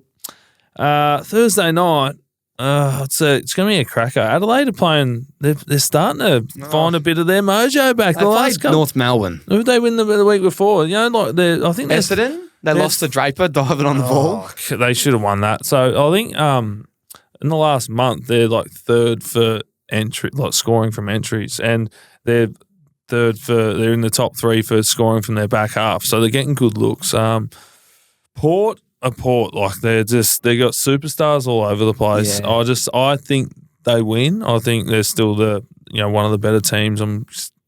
Speaker 2: Thursday night, it's going to be a cracker. Adelaide are playing, they're starting to find a bit of their mojo back.
Speaker 1: They played North Melbourne.
Speaker 2: Who did they win the week before? I think
Speaker 1: Essendon. They lost to Draper diving on the ball.
Speaker 2: They should have won that. So I think in the last month, they're like third for entry, like scoring from entries, and they're they're in the top 3 for scoring from their back half. So they're getting good looks. Port, like they got superstars all over the place.
Speaker 1: Yeah.
Speaker 2: I think they win. I think they're still one of the better teams.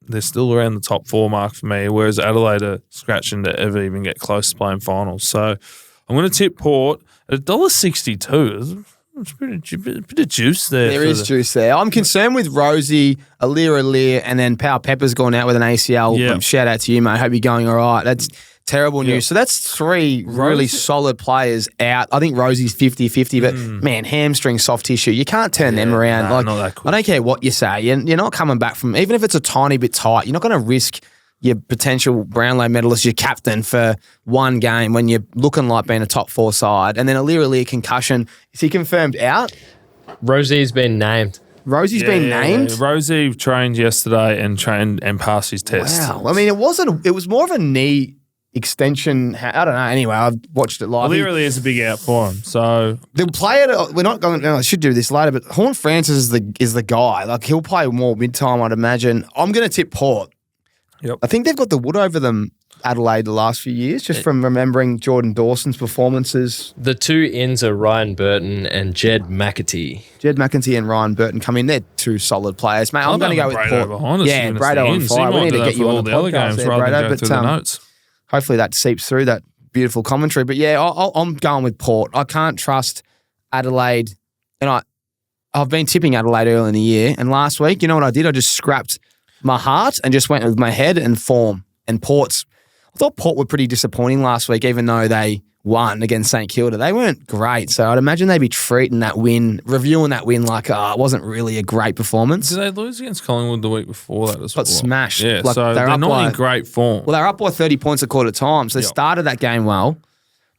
Speaker 2: They're still around the top 4 mark for me, whereas Adelaide are scratching to ever even get close to playing finals. So I'm going to tip Port at $1.62. It's a bit of juice there.
Speaker 1: There is juice there. I'm concerned with Rosie, Alir, and then Power Pepper's gone out with an ACL.
Speaker 2: Yeah.
Speaker 1: Shout out to you, mate. Hope you're going all right. That's terrible news. So that's 3 really solid players out. I think Rosie's 50-50, but man, hamstring, soft tissue, you can't turn them around.
Speaker 2: Nah, not that quick.
Speaker 1: I don't care what you say. You're not coming back from, even if it's a tiny bit tight, you're not going to risk your potential Brownlow medalist, your captain, for one game when you're looking like being a top 4 side. And then Alir concussion. Is he confirmed out?
Speaker 3: Rosie's been named.
Speaker 1: Rosie's been named?
Speaker 2: Yeah. Rosie trained yesterday and passed his test.
Speaker 1: Wow. I mean, it was more of a knee extension. I don't know. Anyway, I've watched it live.
Speaker 2: Literally is a big out for him. So
Speaker 1: they'll play it. We're not going. I should do this later, but Horn Francis is the guy. Like, he'll play more mid-time, I'd imagine. I'm going to tip Port.
Speaker 2: Yep.
Speaker 1: I think they've got the wood over them, Adelaide, the last few years, just from remembering Jordan Dawson's performances.
Speaker 3: The 2 ins are Ryan Burton and Jed McAtee.
Speaker 1: Jed McAtee and Ryan Burton come in. They're 2 solid players, mate. I'm going to go with
Speaker 2: Brado
Speaker 1: Port.
Speaker 2: behind us.
Speaker 1: Yeah, Brado on fire. We need to get you on the podcast there, Brado. But
Speaker 2: the notes.
Speaker 1: Hopefully that seeps through that beautiful commentary. But yeah, I'm going with Port. I can't trust Adelaide, and I've been tipping Adelaide early in the year. And last week, you know what I did? I just scrapped my heart and just went with my head and form. And I thought Port were pretty disappointing last week, even though they won against St Kilda. They weren't great, so I'd imagine they'd be reviewing that win like, it wasn't really a great performance.
Speaker 2: Did they lose against Collingwood the week before that as well?
Speaker 1: Got smashed.
Speaker 2: Yeah,
Speaker 1: like,
Speaker 2: so they're not in great form.
Speaker 1: Well, they're up by 30 points a quarter time, so they started that game well.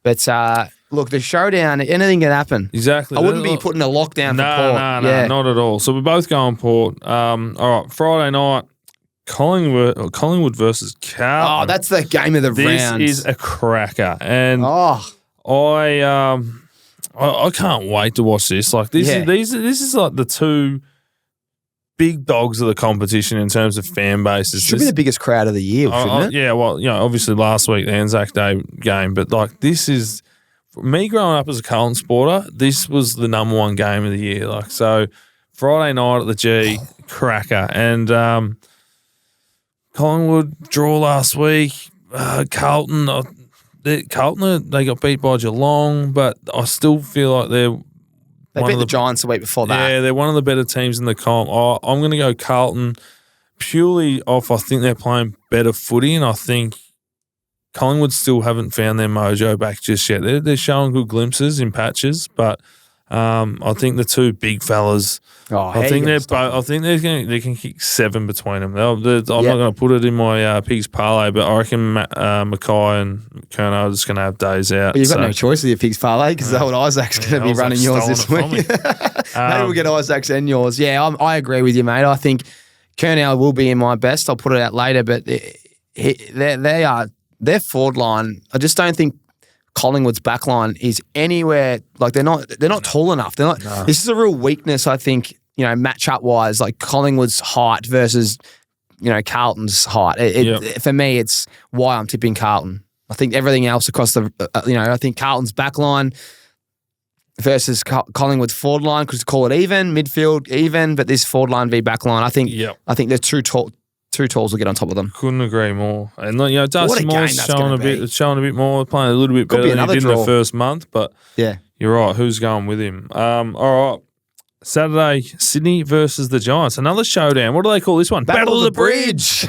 Speaker 1: But look, the showdown, anything can happen.
Speaker 2: Exactly.
Speaker 1: I wouldn't be putting a lockdown for Port.
Speaker 2: No, not at all. So we're both going Port. All right, Friday night, Collingwood versus Carlton.
Speaker 1: Oh, that's the game of the round.
Speaker 2: This is a cracker, and I can't wait to watch this. Like this is like the 2 big dogs of the competition in terms of fan bases.
Speaker 1: Should be the biggest crowd of the year, shouldn't it?
Speaker 2: Yeah, well, obviously last week the Anzac Day game, but like this is, for me growing up as a Carlton supporter, this was the number 1 game of the year. Like, so Friday night at the G, cracker, and Collingwood draw last week. Carlton, they got beat by Geelong, but I still feel like they
Speaker 1: beat the Giants the week before that.
Speaker 2: Yeah, they're one of the better teams in the comp. I'm going to go Carlton purely off, I think they're playing better footy, and I think Collingwood still haven't found their mojo back just yet. They're showing good glimpses in patches, but I think the 2 big fellas. I think they can kick 7 between them. I'm not going to put it in my pigs parlay, but I reckon Mackay and Kerno are just going to have days out.
Speaker 1: Well, you've got no choice with your pigs parlay because the old Isaac's going to be running yours this week. Maybe we'll get Isaac's and yours. Yeah, I agree with you, mate. I think Kerno will be in my best. I'll put it out later, but their forward line, I just don't think Collingwood's back line is anywhere, like they're not tall enough. This is a real weakness, I think, matchup wise, like Collingwood's height versus, Carlton's height. For me, it's why I'm tipping Carlton. I think everything else across I think Carlton's back line versus Collingwood's forward line, could call it even, midfield even, but this forward line v back line, I think they're too tall. 2 talls will get on top of them.
Speaker 2: Couldn't agree more. And Dustin Moore's showing a bit more, playing a little bit better than he did in the first month. But you're right. Who's going with him? All right. Saturday, Sydney versus the Giants. Another showdown. What do they call this one?
Speaker 1: Battle of the Bridge.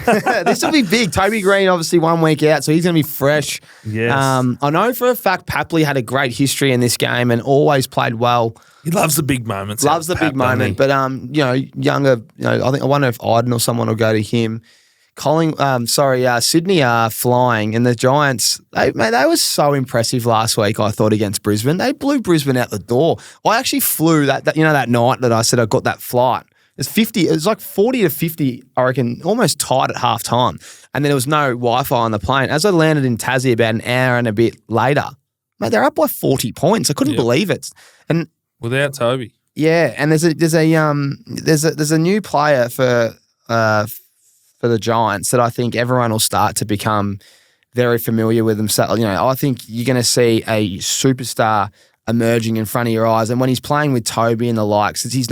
Speaker 1: This will be big. Toby Green obviously 1 week out, so he's going to be fresh.
Speaker 2: Yes.
Speaker 1: I know for a fact Papley had a great history in this game and always played well.
Speaker 2: He loves the big moments.
Speaker 1: Loves the big moment. But, younger, I wonder if Iden or someone will go to him. Sydney are flying, and the Giants, they were so impressive last week, I thought, against Brisbane. They blew Brisbane out the door. I actually flew that night that I said I got that flight. It was like 40 to 50, I reckon, almost tight at half time. And then there was no Wi-Fi on the plane. As I landed in Tassie about an hour and a bit later, mate, they're up by 40 points. I couldn't believe it. And
Speaker 2: without Toby.
Speaker 1: Yeah, and there's a new player for the Giants that I think everyone will start to become very familiar with themselves. I think you're going to see a superstar emerging in front of your eyes, and when he's playing with Toby and the likes, it's his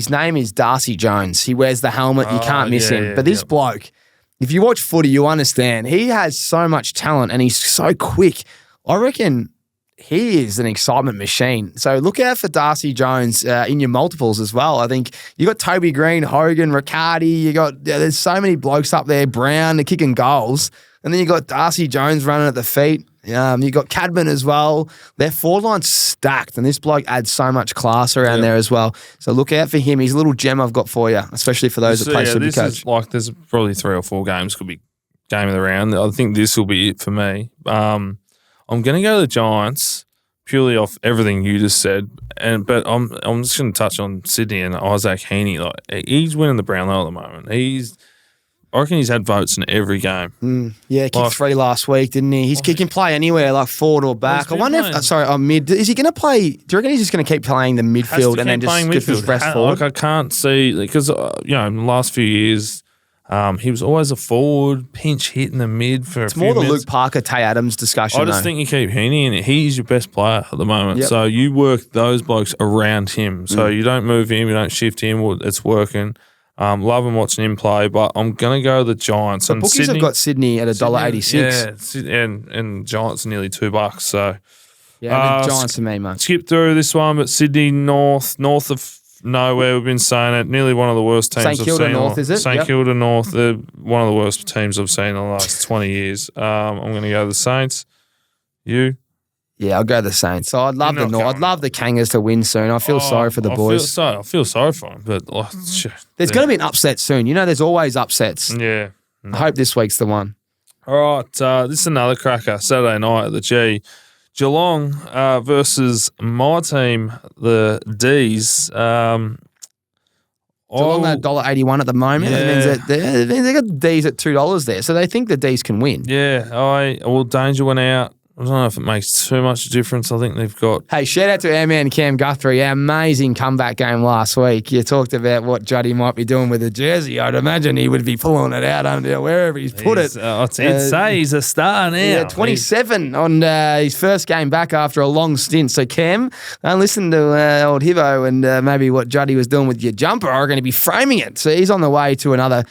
Speaker 1: name is Darcy Jones. He wears the helmet, you can't miss him. But this bloke, if you watch footy, you understand he has so much talent and he's so quick. I reckon he is an excitement machine. So look out for Darcy Jones in your multiples as well. I think you got Toby Green, Hogan, Riccardi. There's so many blokes up there. Brown, they're kicking goals, and then you got Darcy Jones running at the feet. You got Cadman as well. Their forward line's stacked, and this bloke adds so much class around there as well. So look out for him. He's a little gem I've got for you, especially for those that play Supercoach.
Speaker 2: This is like there's probably 3 or 4 games could be game of the round. I think this will be it for me. I'm going to go to the Giants purely off everything you just said, but I'm just going to touch on Sydney and Isaac Heaney. Like he's winning the Brownlow at the moment. I reckon he's had votes in every game.
Speaker 1: Yeah, kicked 3 last week, didn't he? He can play anywhere, like forward or back. I wonder if mid. Is he going to play? Do you reckon he's just going to keep playing the midfield and then just get his rest forward?
Speaker 2: I can't see because in the last few years. He was always a forward, pinch hit in the mid for
Speaker 1: it's
Speaker 2: a few
Speaker 1: more the
Speaker 2: minutes.
Speaker 1: Luke Parker, Tay Adams discussion.
Speaker 2: I just think you keep Heaney in it. He's your best player at the moment. So you work those blokes around him. So you don't move him, you don't shift him. It's working. Loving watching him play, but I'm going to go the Giants.
Speaker 1: The bookies have got Sydney at $1.86.
Speaker 2: Yeah, and Giants are nearly $2. So
Speaker 1: the Giants for me, mate.
Speaker 2: Skip through this one, but Sydney north of nowhere. We've been saying it. Nearly one of the worst teams I've seen.
Speaker 1: St Kilda North, is it?
Speaker 2: St Kilda North. They're one of the worst teams I've seen in the last 20 years. I'm going to go the Saints. You?
Speaker 1: Yeah, I'll go the Saints. So I'd love the North. I'd love the Kangas to win soon. I feel sorry for the boys.
Speaker 2: I feel sorry for them, but
Speaker 1: there's going to be an upset soon. There's always upsets.
Speaker 2: Yeah.
Speaker 1: I hope this week's the one.
Speaker 2: All right, this is another cracker. Saturday night at the G. Geelong versus my team, the D's.
Speaker 1: Geelong at $1.81 at the moment.
Speaker 2: Yeah.
Speaker 1: It means they got the D's at $2 there, so they think the D's can win.
Speaker 2: Yeah, Danger went out. I don't know if it makes too much difference. I think they've got...
Speaker 1: Hey, shout out to our man Cam Guthrie, our amazing comeback game last week. You talked about what Juddy might be doing with the jersey. I'd imagine he would be pulling it out under wherever he's put it.
Speaker 2: I'd say he's a star now.
Speaker 1: Yeah, 27 on his first game back after a long stint. So, Cam, don't listen to old Hibbo and maybe what Juddy was doing with your jumper. Are going to be framing it. So he's on the way to another...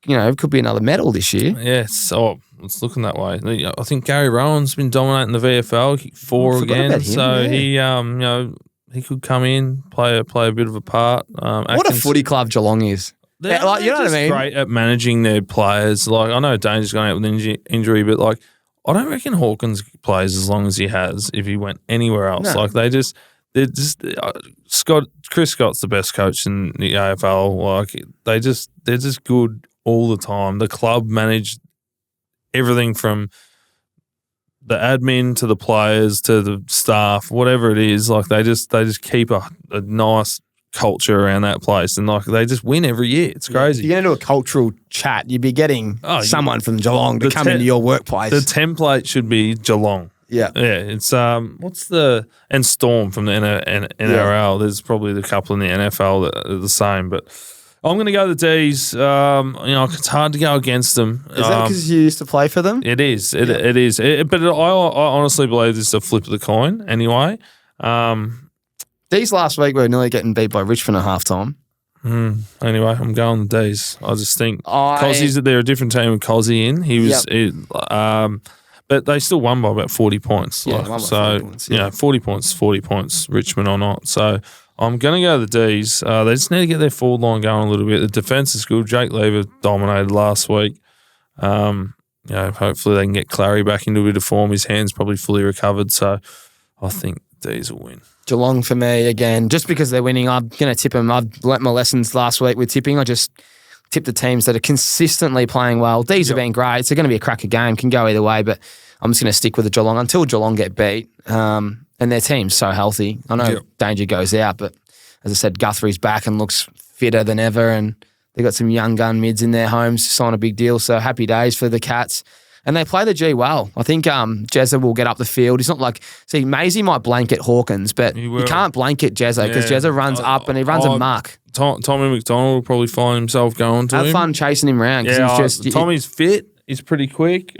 Speaker 1: it could be another medal this year.
Speaker 2: Yes, it's looking that way. I think Gary Rowan's been dominating the VFL, kicked 4 again. So he could come in, play a bit of a part.
Speaker 1: What a footy club Geelong is.
Speaker 2: They're
Speaker 1: what I mean?
Speaker 2: Great at managing their players. Like I know Danger's going out with an injury, but I don't reckon Hawkins plays as long as he has if he went anywhere else.
Speaker 1: No.
Speaker 2: Chris Scott's the best coach in the AFL. They're just good all the time. The club managed everything from the admin to the players to the staff, whatever it is. They just keep a nice culture around that place, and they just win every year. It's crazy.
Speaker 1: You're going to do a cultural chat, you'd be getting someone from Geelong to come into your workplace.
Speaker 2: The template should be Geelong.
Speaker 1: Yeah.
Speaker 2: It's and Storm from the NRL. There's probably the couple in the NFL that are the same, but I'm going to go the D's. It's hard to go against them.
Speaker 1: Is that because you used to play for them?
Speaker 2: It is. It is. But I honestly believe this is a flip of the coin anyway.
Speaker 1: D's last week were nearly getting beat by Richmond at halftime.
Speaker 2: Anyway, I'm going the D's. I just think they're a different team with Cozzy in. He was, but they still won by about 40 points. 40 points, 40 points, Richmond or not. So I'm going to go the D's. They just need to get their forward line going a little bit. The defence is good. Jake Lever dominated last week. Hopefully they can get Clary back into a bit of form. His hand's probably fully recovered. So I think D's will win.
Speaker 1: Geelong for me again, just because they're winning. I'm going to tip them. I've learnt my lessons last week with tipping. I just tip the teams that are consistently playing well. D's have been great. It's going to be a cracker game. Can go either way, but I'm just going to stick with the Geelong until Geelong get beat. And their team's so healthy. I know Danger goes out, but as I said, Guthrie's back and looks fitter than ever, and they've got some young gun mids in their homes to sign a big deal. So happy days for the Cats. And they play the G well. I think Jezza will get up the field. He's not like, see, Maisie might blanket Hawkins, but you can't blanket Jezza because Jezza runs up and he runs a muck.
Speaker 2: Tommy McDonald will probably find himself going to him.
Speaker 1: Have fun chasing him around.
Speaker 2: Tommy's fit. He's pretty quick.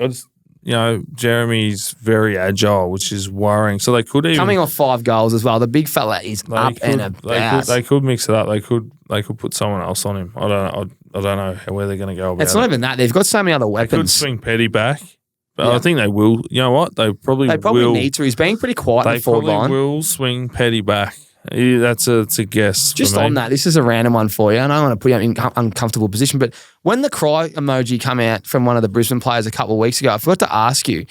Speaker 2: Jeremy's very agile, which is worrying. So they could even
Speaker 1: coming off 5 goals as well. The big fella is up and about.
Speaker 2: They could mix it up. They could put someone else on him. I don't know where they're going to go about it.
Speaker 1: It's not even that. They've got so many other weapons.
Speaker 2: They could swing Petty back. But I think they will. You know what? They probably
Speaker 1: need to. He's being pretty quiet in the forward line.
Speaker 2: They probably will swing Petty back. It's a guess.
Speaker 1: Just on that, this is a random one for you. I don't want to put you in an uncomfortable position, but when the cry emoji come out from one of the Brisbane players a couple of weeks ago, I forgot to ask you,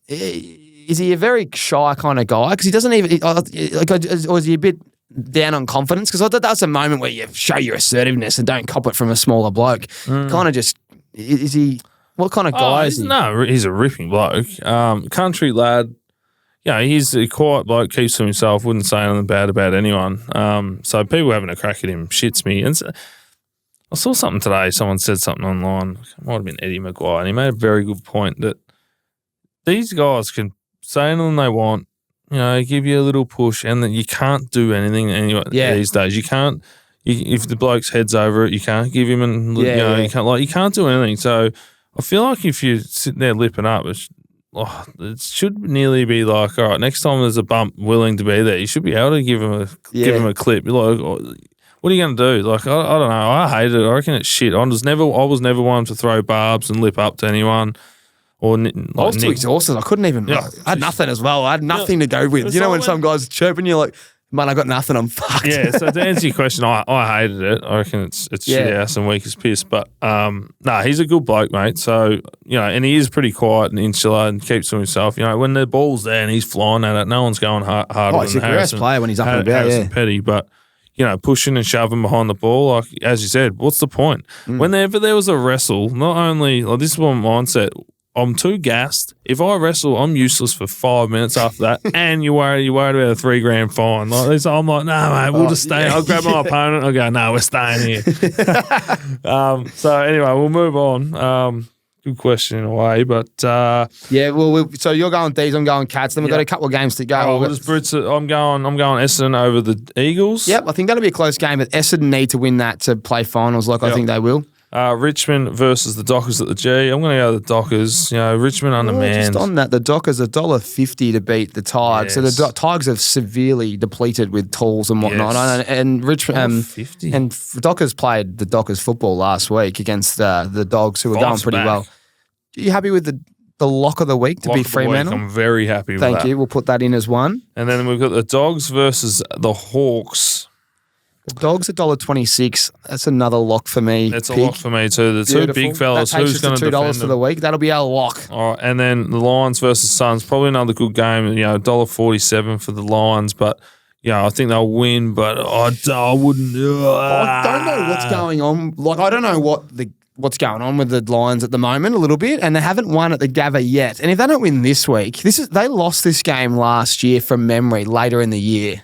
Speaker 1: is he a very shy kind of guy? Because he doesn't even, or is he a bit down on confidence? Because I thought that's a moment where you show your assertiveness and don't cop it from a smaller bloke. Kind of just, is he, what kind of guy is he?
Speaker 2: No, he's a ripping bloke. Country lad. Yeah, he's a quiet bloke, keeps to himself, wouldn't say anything bad about anyone. So people having a crack at him shits me. And I saw something today. Someone said something online. It might have been Eddie Maguire, and he made a very good point that these guys can say anything they want, give you a little push, and that you can't do anything these days. You can't. If the bloke's head's over it, you can't give him, you can't do anything. So I feel like if you're sitting there lipping up, it should nearly be like, all right, next time there's a bump willing to be there, you should be able to give him a clip. Like, what are you going to do? Like, I don't know. I hate it. I reckon it's shit. I was never one to throw barbs and lip up to anyone. I
Speaker 1: was too exhausted. I couldn't even. I had nothing as well. I had nothing to go with. When some guy's chirping, you're like, man, I got nothing. I'm fucked.
Speaker 2: Yeah, so to answer your question, I hated it. I reckon it's shit ass and weak as piss. But he's a good bloke, mate. So, and he is pretty quiet and insular and keeps to himself. When the ball's there and he's flying at it, no one's going harder than
Speaker 1: he's a great player when he's up and about,
Speaker 2: Harrison Petty. But, pushing and shoving behind the ball, like as you said, what's the point? Whenever there was a wrestle, not only, this is one mindset, I'm too gassed. If I wrestle, I'm useless for 5 minutes after that. And you're worried about a $3,000 fine. I'm like, no, mate, we'll just stay. I'll grab my opponent. I'll go, no, we're staying here. So anyway, we'll move on. Good question in a way, but
Speaker 1: so you're going D's, I'm going Cats. Then we've got a couple of games to go.
Speaker 2: I'm going Essendon over the Eagles.
Speaker 1: Yep, I think that'll be a close game, but Essendon need to win that to play finals. I think they will.
Speaker 2: Richmond versus the Dockers at the G. I'm going to go the Dockers. Richmond undermanned.
Speaker 1: Just on that, the Dockers $1.50 to beat the Tigers. So the Tigers are severely depleted with tools and whatnot.
Speaker 2: Yes.
Speaker 1: And Richmond and Dockers played the Dockers football last week against the Dogs, who were going pretty well. Are you happy with the lock of the week to beat Fremantle?
Speaker 2: I'm very happy with that.
Speaker 1: Thank you. We'll put that in as one.
Speaker 2: And then we've got the Dogs versus the Hawks.
Speaker 1: The Dogs $1.26. That's another lock for me.
Speaker 2: That's a lock for me too. The two big fellas. Who's going to defend
Speaker 1: $2 for the week? That'll be our lock.
Speaker 2: All right, and then the Lions versus Suns. Probably another good game. $1.47 for the Lions, but I think they'll win. But I wouldn't.
Speaker 1: I don't know what's going on. I don't know what's going on with the Lions at the moment a little bit, and they haven't won at the Gabba yet. And if they don't win this week, they lost this game last year from memory later in the year,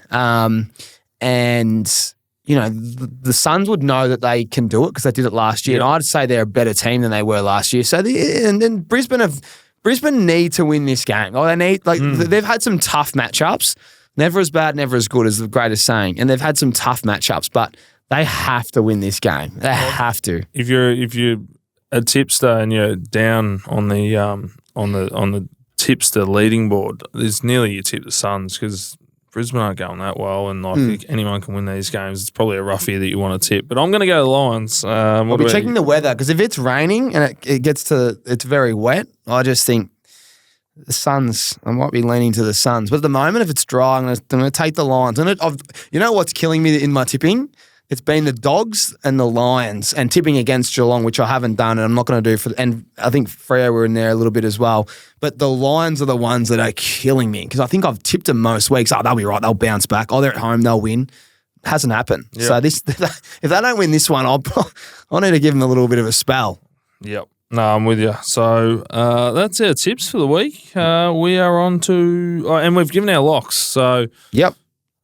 Speaker 1: and. The Suns would know that they can do it because they did it last year. Yep. And I'd say they're a better team than they were last year. So and then Brisbane need to win this game. They've had some tough matchups. Never as bad, never as good is the greatest saying. And they've had some tough matchups, but they have to win this game. They have to.
Speaker 2: If you're a tipster and you're down on the tipster leading board, there's nearly you tip the Suns because Brisbane aren't going that well, and anyone can win these games. It's probably a roughie that you want to tip, but I'm going to go the Lions.
Speaker 1: I'll be checking the weather because if it's raining and it's very wet, I just think the Suns. I might be leaning to the Suns, but at the moment, if it's dry, I'm going to take the Lions. And you know what's killing me in my tipping? It's been the Dogs and the Lions and tipping against Geelong, which I haven't done and I'm not going to do and I think Freo were in there a little bit as well. But the Lions are the ones that are killing me because I think I've tipped them most weeks. Oh, they'll be right. They'll bounce back. Oh, they're at home. They'll win. Hasn't happened. Yep. So if they don't win this one, I'll need to give them a little bit of a spell.
Speaker 2: Yep. No, I'm with you. So that's our tips for the week. We are on to and we've given our locks. So
Speaker 1: yep.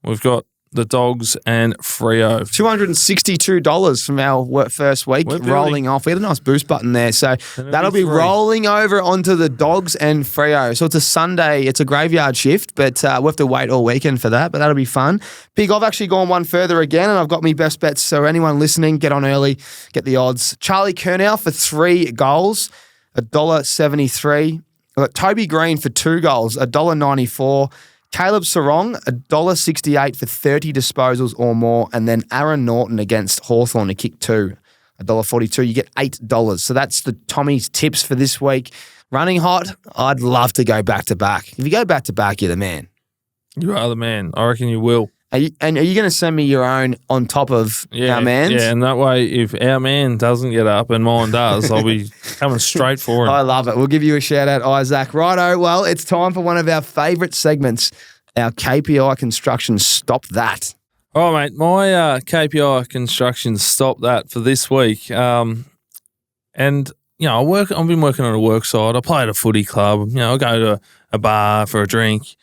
Speaker 2: We've got the Dogs, and Freo.
Speaker 1: $262 from our first week, rolling off. We had a nice boost button there. So that'll be rolling over onto the Dogs and Freo. So it's a Sunday. It's a graveyard shift, but we'll have to wait all weekend for that, but that'll be fun. Pig, I've actually gone one further again, and I've got me best bets. So anyone listening, get on early, get the odds. Charlie Curnow for 3 goals, $1.73. I've got Toby Green for 2 goals, $1.94. Caleb Sarong, $1.68 for 30 disposals or more. And then Aaron Norton against Hawthorn to kick 2, $1.42. You get $8. So that's the Tommy's tips for this week. Running hot, I'd love to go back-to-back. If you go back-to-back, you're the man.
Speaker 2: You are the man. I reckon you will.
Speaker 1: Are you going to send me your own on top of our man's?
Speaker 2: Yeah, and that way, if our man doesn't get up and mine does, I'll be coming straight for him.
Speaker 1: I love it. We'll give you a shout-out, Isaac. Righto, well, it's time for one of our favourite segments, our KPI Construction Stop That.
Speaker 2: Oh, mate, my KPI Construction Stop That for this week. And, you know, I've been working on a work site. I play at a footy club. You know, I go to a bar for a drink.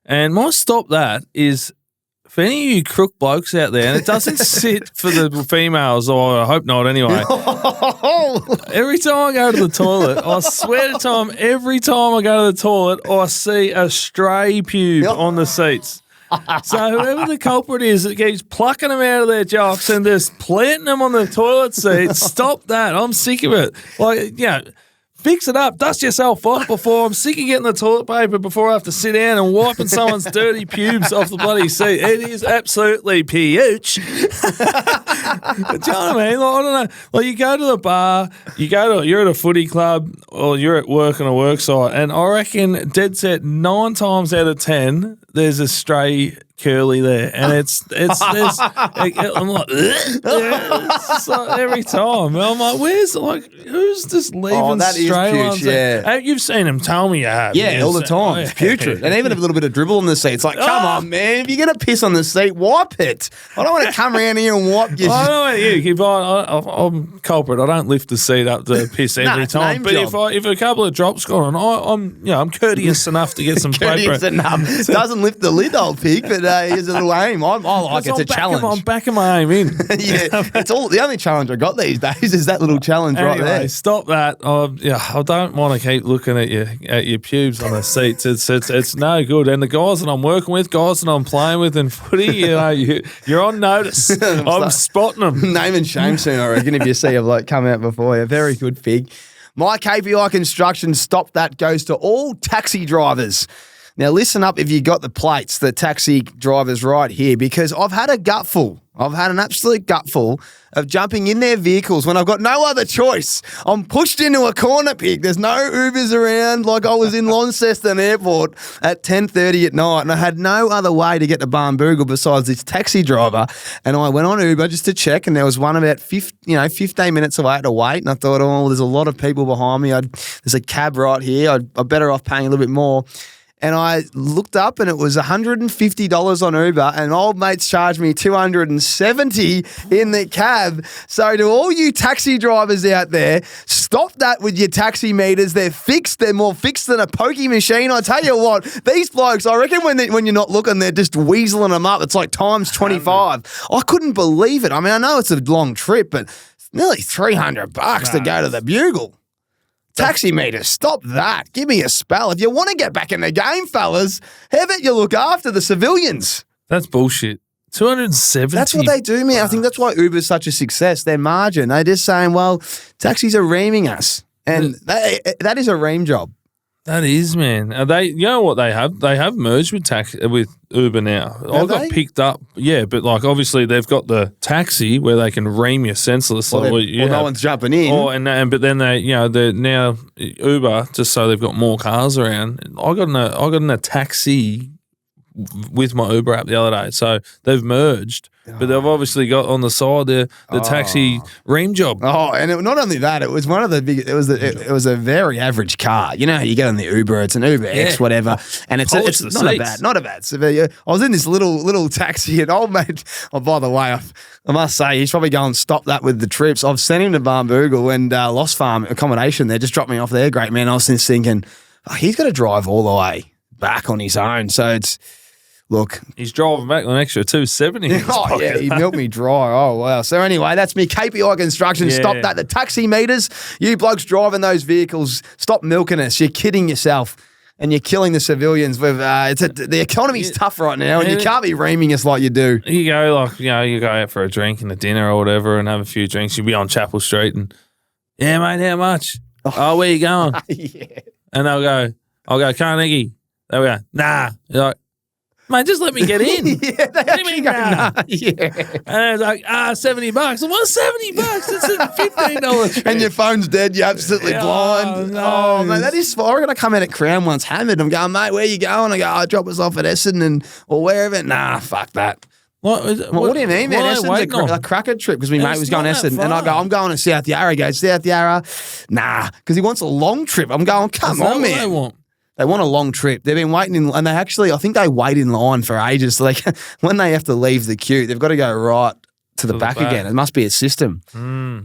Speaker 2: And my Stop That is... For any of you crook blokes out there, and it doesn't sit for the females, or I hope not anyway. Every time I go to the toilet, I swear to time, every time I go to the toilet, I see a stray pube on the seats. So whoever the culprit is that keeps plucking them out of their jocks and just planting them on the toilet seat, stop that. I'm sick of it. Like, you know, fix it up. Dust yourself off before. I'm sick of getting the toilet paper before I have to sit down and wiping someone's dirty pubes off the bloody seat. It is absolutely pH. Do you know what I mean? Like, I don't know. Like, you go to the bar, you're at a footy club, or you're at work on a work site, and I reckon dead set 9 times out of 10, there's a stray curly there, and I'm like, it's like every time. I'm like, who's just leaving stray ones?
Speaker 1: Yeah.
Speaker 2: You've seen him. Tell me you have.
Speaker 1: Yeah, all the time. It's putrid. And even a little bit of dribble on the seat. It's like, come on, man. If you're going to piss on the seat, wipe it. I don't want to come around here and wipe your...
Speaker 2: I know you. I'm culprit. I don't lift the seat up to piss every time. But if a couple of drops gone on, I'm courteous enough to get some paper.
Speaker 1: Courteous enough. Doesn't lift the lid, old pig, but here's a little aim. I like it. It's a challenge.
Speaker 2: I'm backing my aim in.
Speaker 1: Yeah, it's all the only challenge I got these days is that little challenge right there.
Speaker 2: Stop that. I don't want to keep looking at your pubes on the seats. It's no good. And the guys that I'm working with, guys that I'm playing with in footy, you're on notice. I'm spotting them.
Speaker 1: Name and shame soon, I reckon, if you see a bloke come out before you. Very good, Fig. My KPI Construction Stop That goes to all taxi drivers. Now, listen up if you got the plates, the taxi drivers right here, because I've had a gutful. I've had an absolute gutful of jumping in their vehicles when I've got no other choice. I'm pushed into a corner, Pig. There's no Ubers around like I was in Launceston Airport at 10:30 at night, and I had no other way to get to Barnbougle besides this taxi driver. And I went on Uber just to check, and there was one about 15 minutes away. I had to wait, and I thought, oh, there's a lot of people behind me. There's a cab right here. I'm better off paying a little bit more. And I looked up and it was $150 on Uber, and old mates charged me $270 in the cab. So to all you taxi drivers out there, stop that with your taxi meters. They're fixed. They're more fixed than a pokey machine. I tell you what, these blokes, I reckon when you're not looking, they're just weaseling them up. It's like times 25. I couldn't believe it. I mean, I know it's a long trip, but it's nearly $300 to go to the Bugle. Taxi meters, stop that. Give me a spell. If you want to get back in the game, fellas, how about you look after the civilians?
Speaker 2: That's bullshit. 270.
Speaker 1: That's what they do, man. I think that's why Uber's such a success. Their margin. They're just saying, well, taxis are reaming us. And that is a ream job.
Speaker 2: That is, man. You know what they have? They have merged with Uber now. I got picked up, yeah, but like obviously they've got the taxi where they can ream you senseless.
Speaker 1: Well, no one's jumping in.
Speaker 2: But then they're now Uber just so they've got more cars around. I got in a taxi with my Uber app the other day, so they've merged. But they've obviously got on the side the taxi ream job.
Speaker 1: Oh, and not only that, it was one of the big. It was a very average car. You know how you get on the Uber, it's an Uber X, whatever, and it's not a bad. So, I was in this little taxi, and old mate. Oh, by the way, I must say he's probably going to stop that with the trips. I've sent him to Barnbougle and Lost Farm accommodation. They just dropped me off there. Great man. I was just thinking, he's got to drive all the way back on his own. So it's. look.
Speaker 2: He's driving back with an extra 270 in his pocket.
Speaker 1: Yeah, he milked me dry. Oh, wow. So anyway, that's me. KPI Construction.
Speaker 2: Yeah.
Speaker 1: Stop that. The taxi meters, you blokes driving those vehicles, stop milking us. You're kidding yourself. And you're killing the civilians. With the economy's tough right now, and you can't be reaming us like you do.
Speaker 2: You go you go out for a drink and a dinner or whatever and have a few drinks. You'll be on Chapel Street and, yeah, mate, how much? Oh, where you going?
Speaker 1: Yeah.
Speaker 2: And I'll go, Carnegie. They'll go, nah. You're like, mate, just let me get in.
Speaker 1: Yeah, they actually go, nah. Yeah.
Speaker 2: And it's like, $70. What's $70? It's a $15 trip.
Speaker 1: And your phone's dead. You're absolutely blind.
Speaker 2: No.
Speaker 1: Oh, man, that is. I reckon I come in at Crown once hammered. I'm going, mate, where you going? I go, drop us off at Essendon or wherever. Nah, fuck that.
Speaker 2: What do you
Speaker 1: mean, man? Essendon's a cracker trip because my mate was going to Essendon. And I go, I'm going to South Yarra. He goes, South Yarra? Nah, because he wants a long trip. I'm going, come on, man. They want a long trip. They've been waiting and they actually, I think they wait in line for ages. Like when they have to leave the queue, they've got to go right to the back again. It must be a system.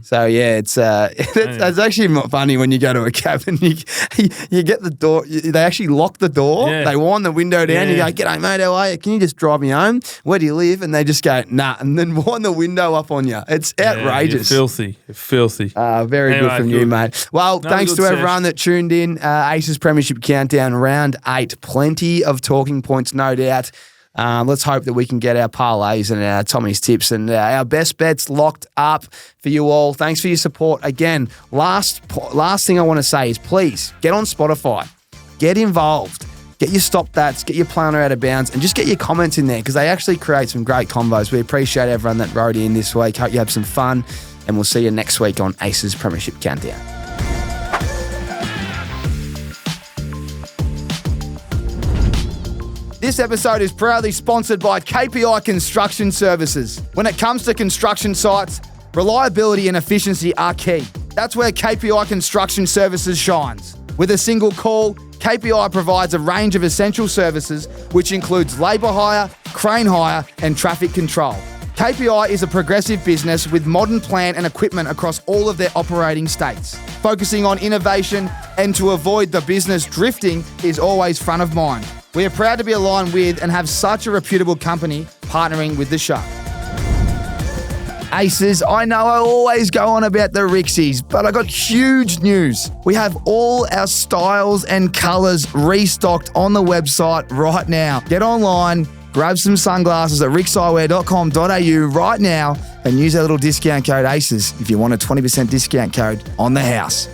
Speaker 1: So yeah, it's actually not funny when you go to a cabin. You get the door. They actually lock the door.
Speaker 2: Yeah.
Speaker 1: They wind the window down. You go, "G'day, mate. How are you? Can you just drive me home? Where do you live?" And they just go, "Nah," and then wind the window up on you. It's outrageous.
Speaker 2: You're filthy.
Speaker 1: Very good from you, mate. Well, thanks to everyone that tuned in. Aces Premiership Countdown, round 8. Plenty of talking points, no doubt. Let's hope that we can get our parlays and our Tommy's tips and our best bets locked up for you all. Thanks for your support. Again, last thing I want to say is please get on Spotify. Get involved. Get your stop that's, get your planner out of bounds, and just get your comments in there because they actually create some great combos. We appreciate everyone that wrote in this week. Hope you have some fun, and we'll see you next week on Aces Premiership Countdown. This episode is proudly sponsored by KPI Construction Services. When it comes to construction sites, reliability and efficiency are key. That's where KPI Construction Services shines. With a single call, KPI provides a range of essential services, which includes labour hire, crane hire, and traffic control. KPI is a progressive business with modern plant and equipment across all of their operating states. Focusing on innovation and to avoid the business drifting is always front of mind. We are proud to be aligned with and have such a reputable company partnering with the show. Aces, I know I always go on about the RIXXies, but I got huge news. We have all our styles and colours restocked on the website right now. Get online, grab some sunglasses at rixeyewear.com.au right now and use our little discount code ACES if you want a 20% discount code on the house.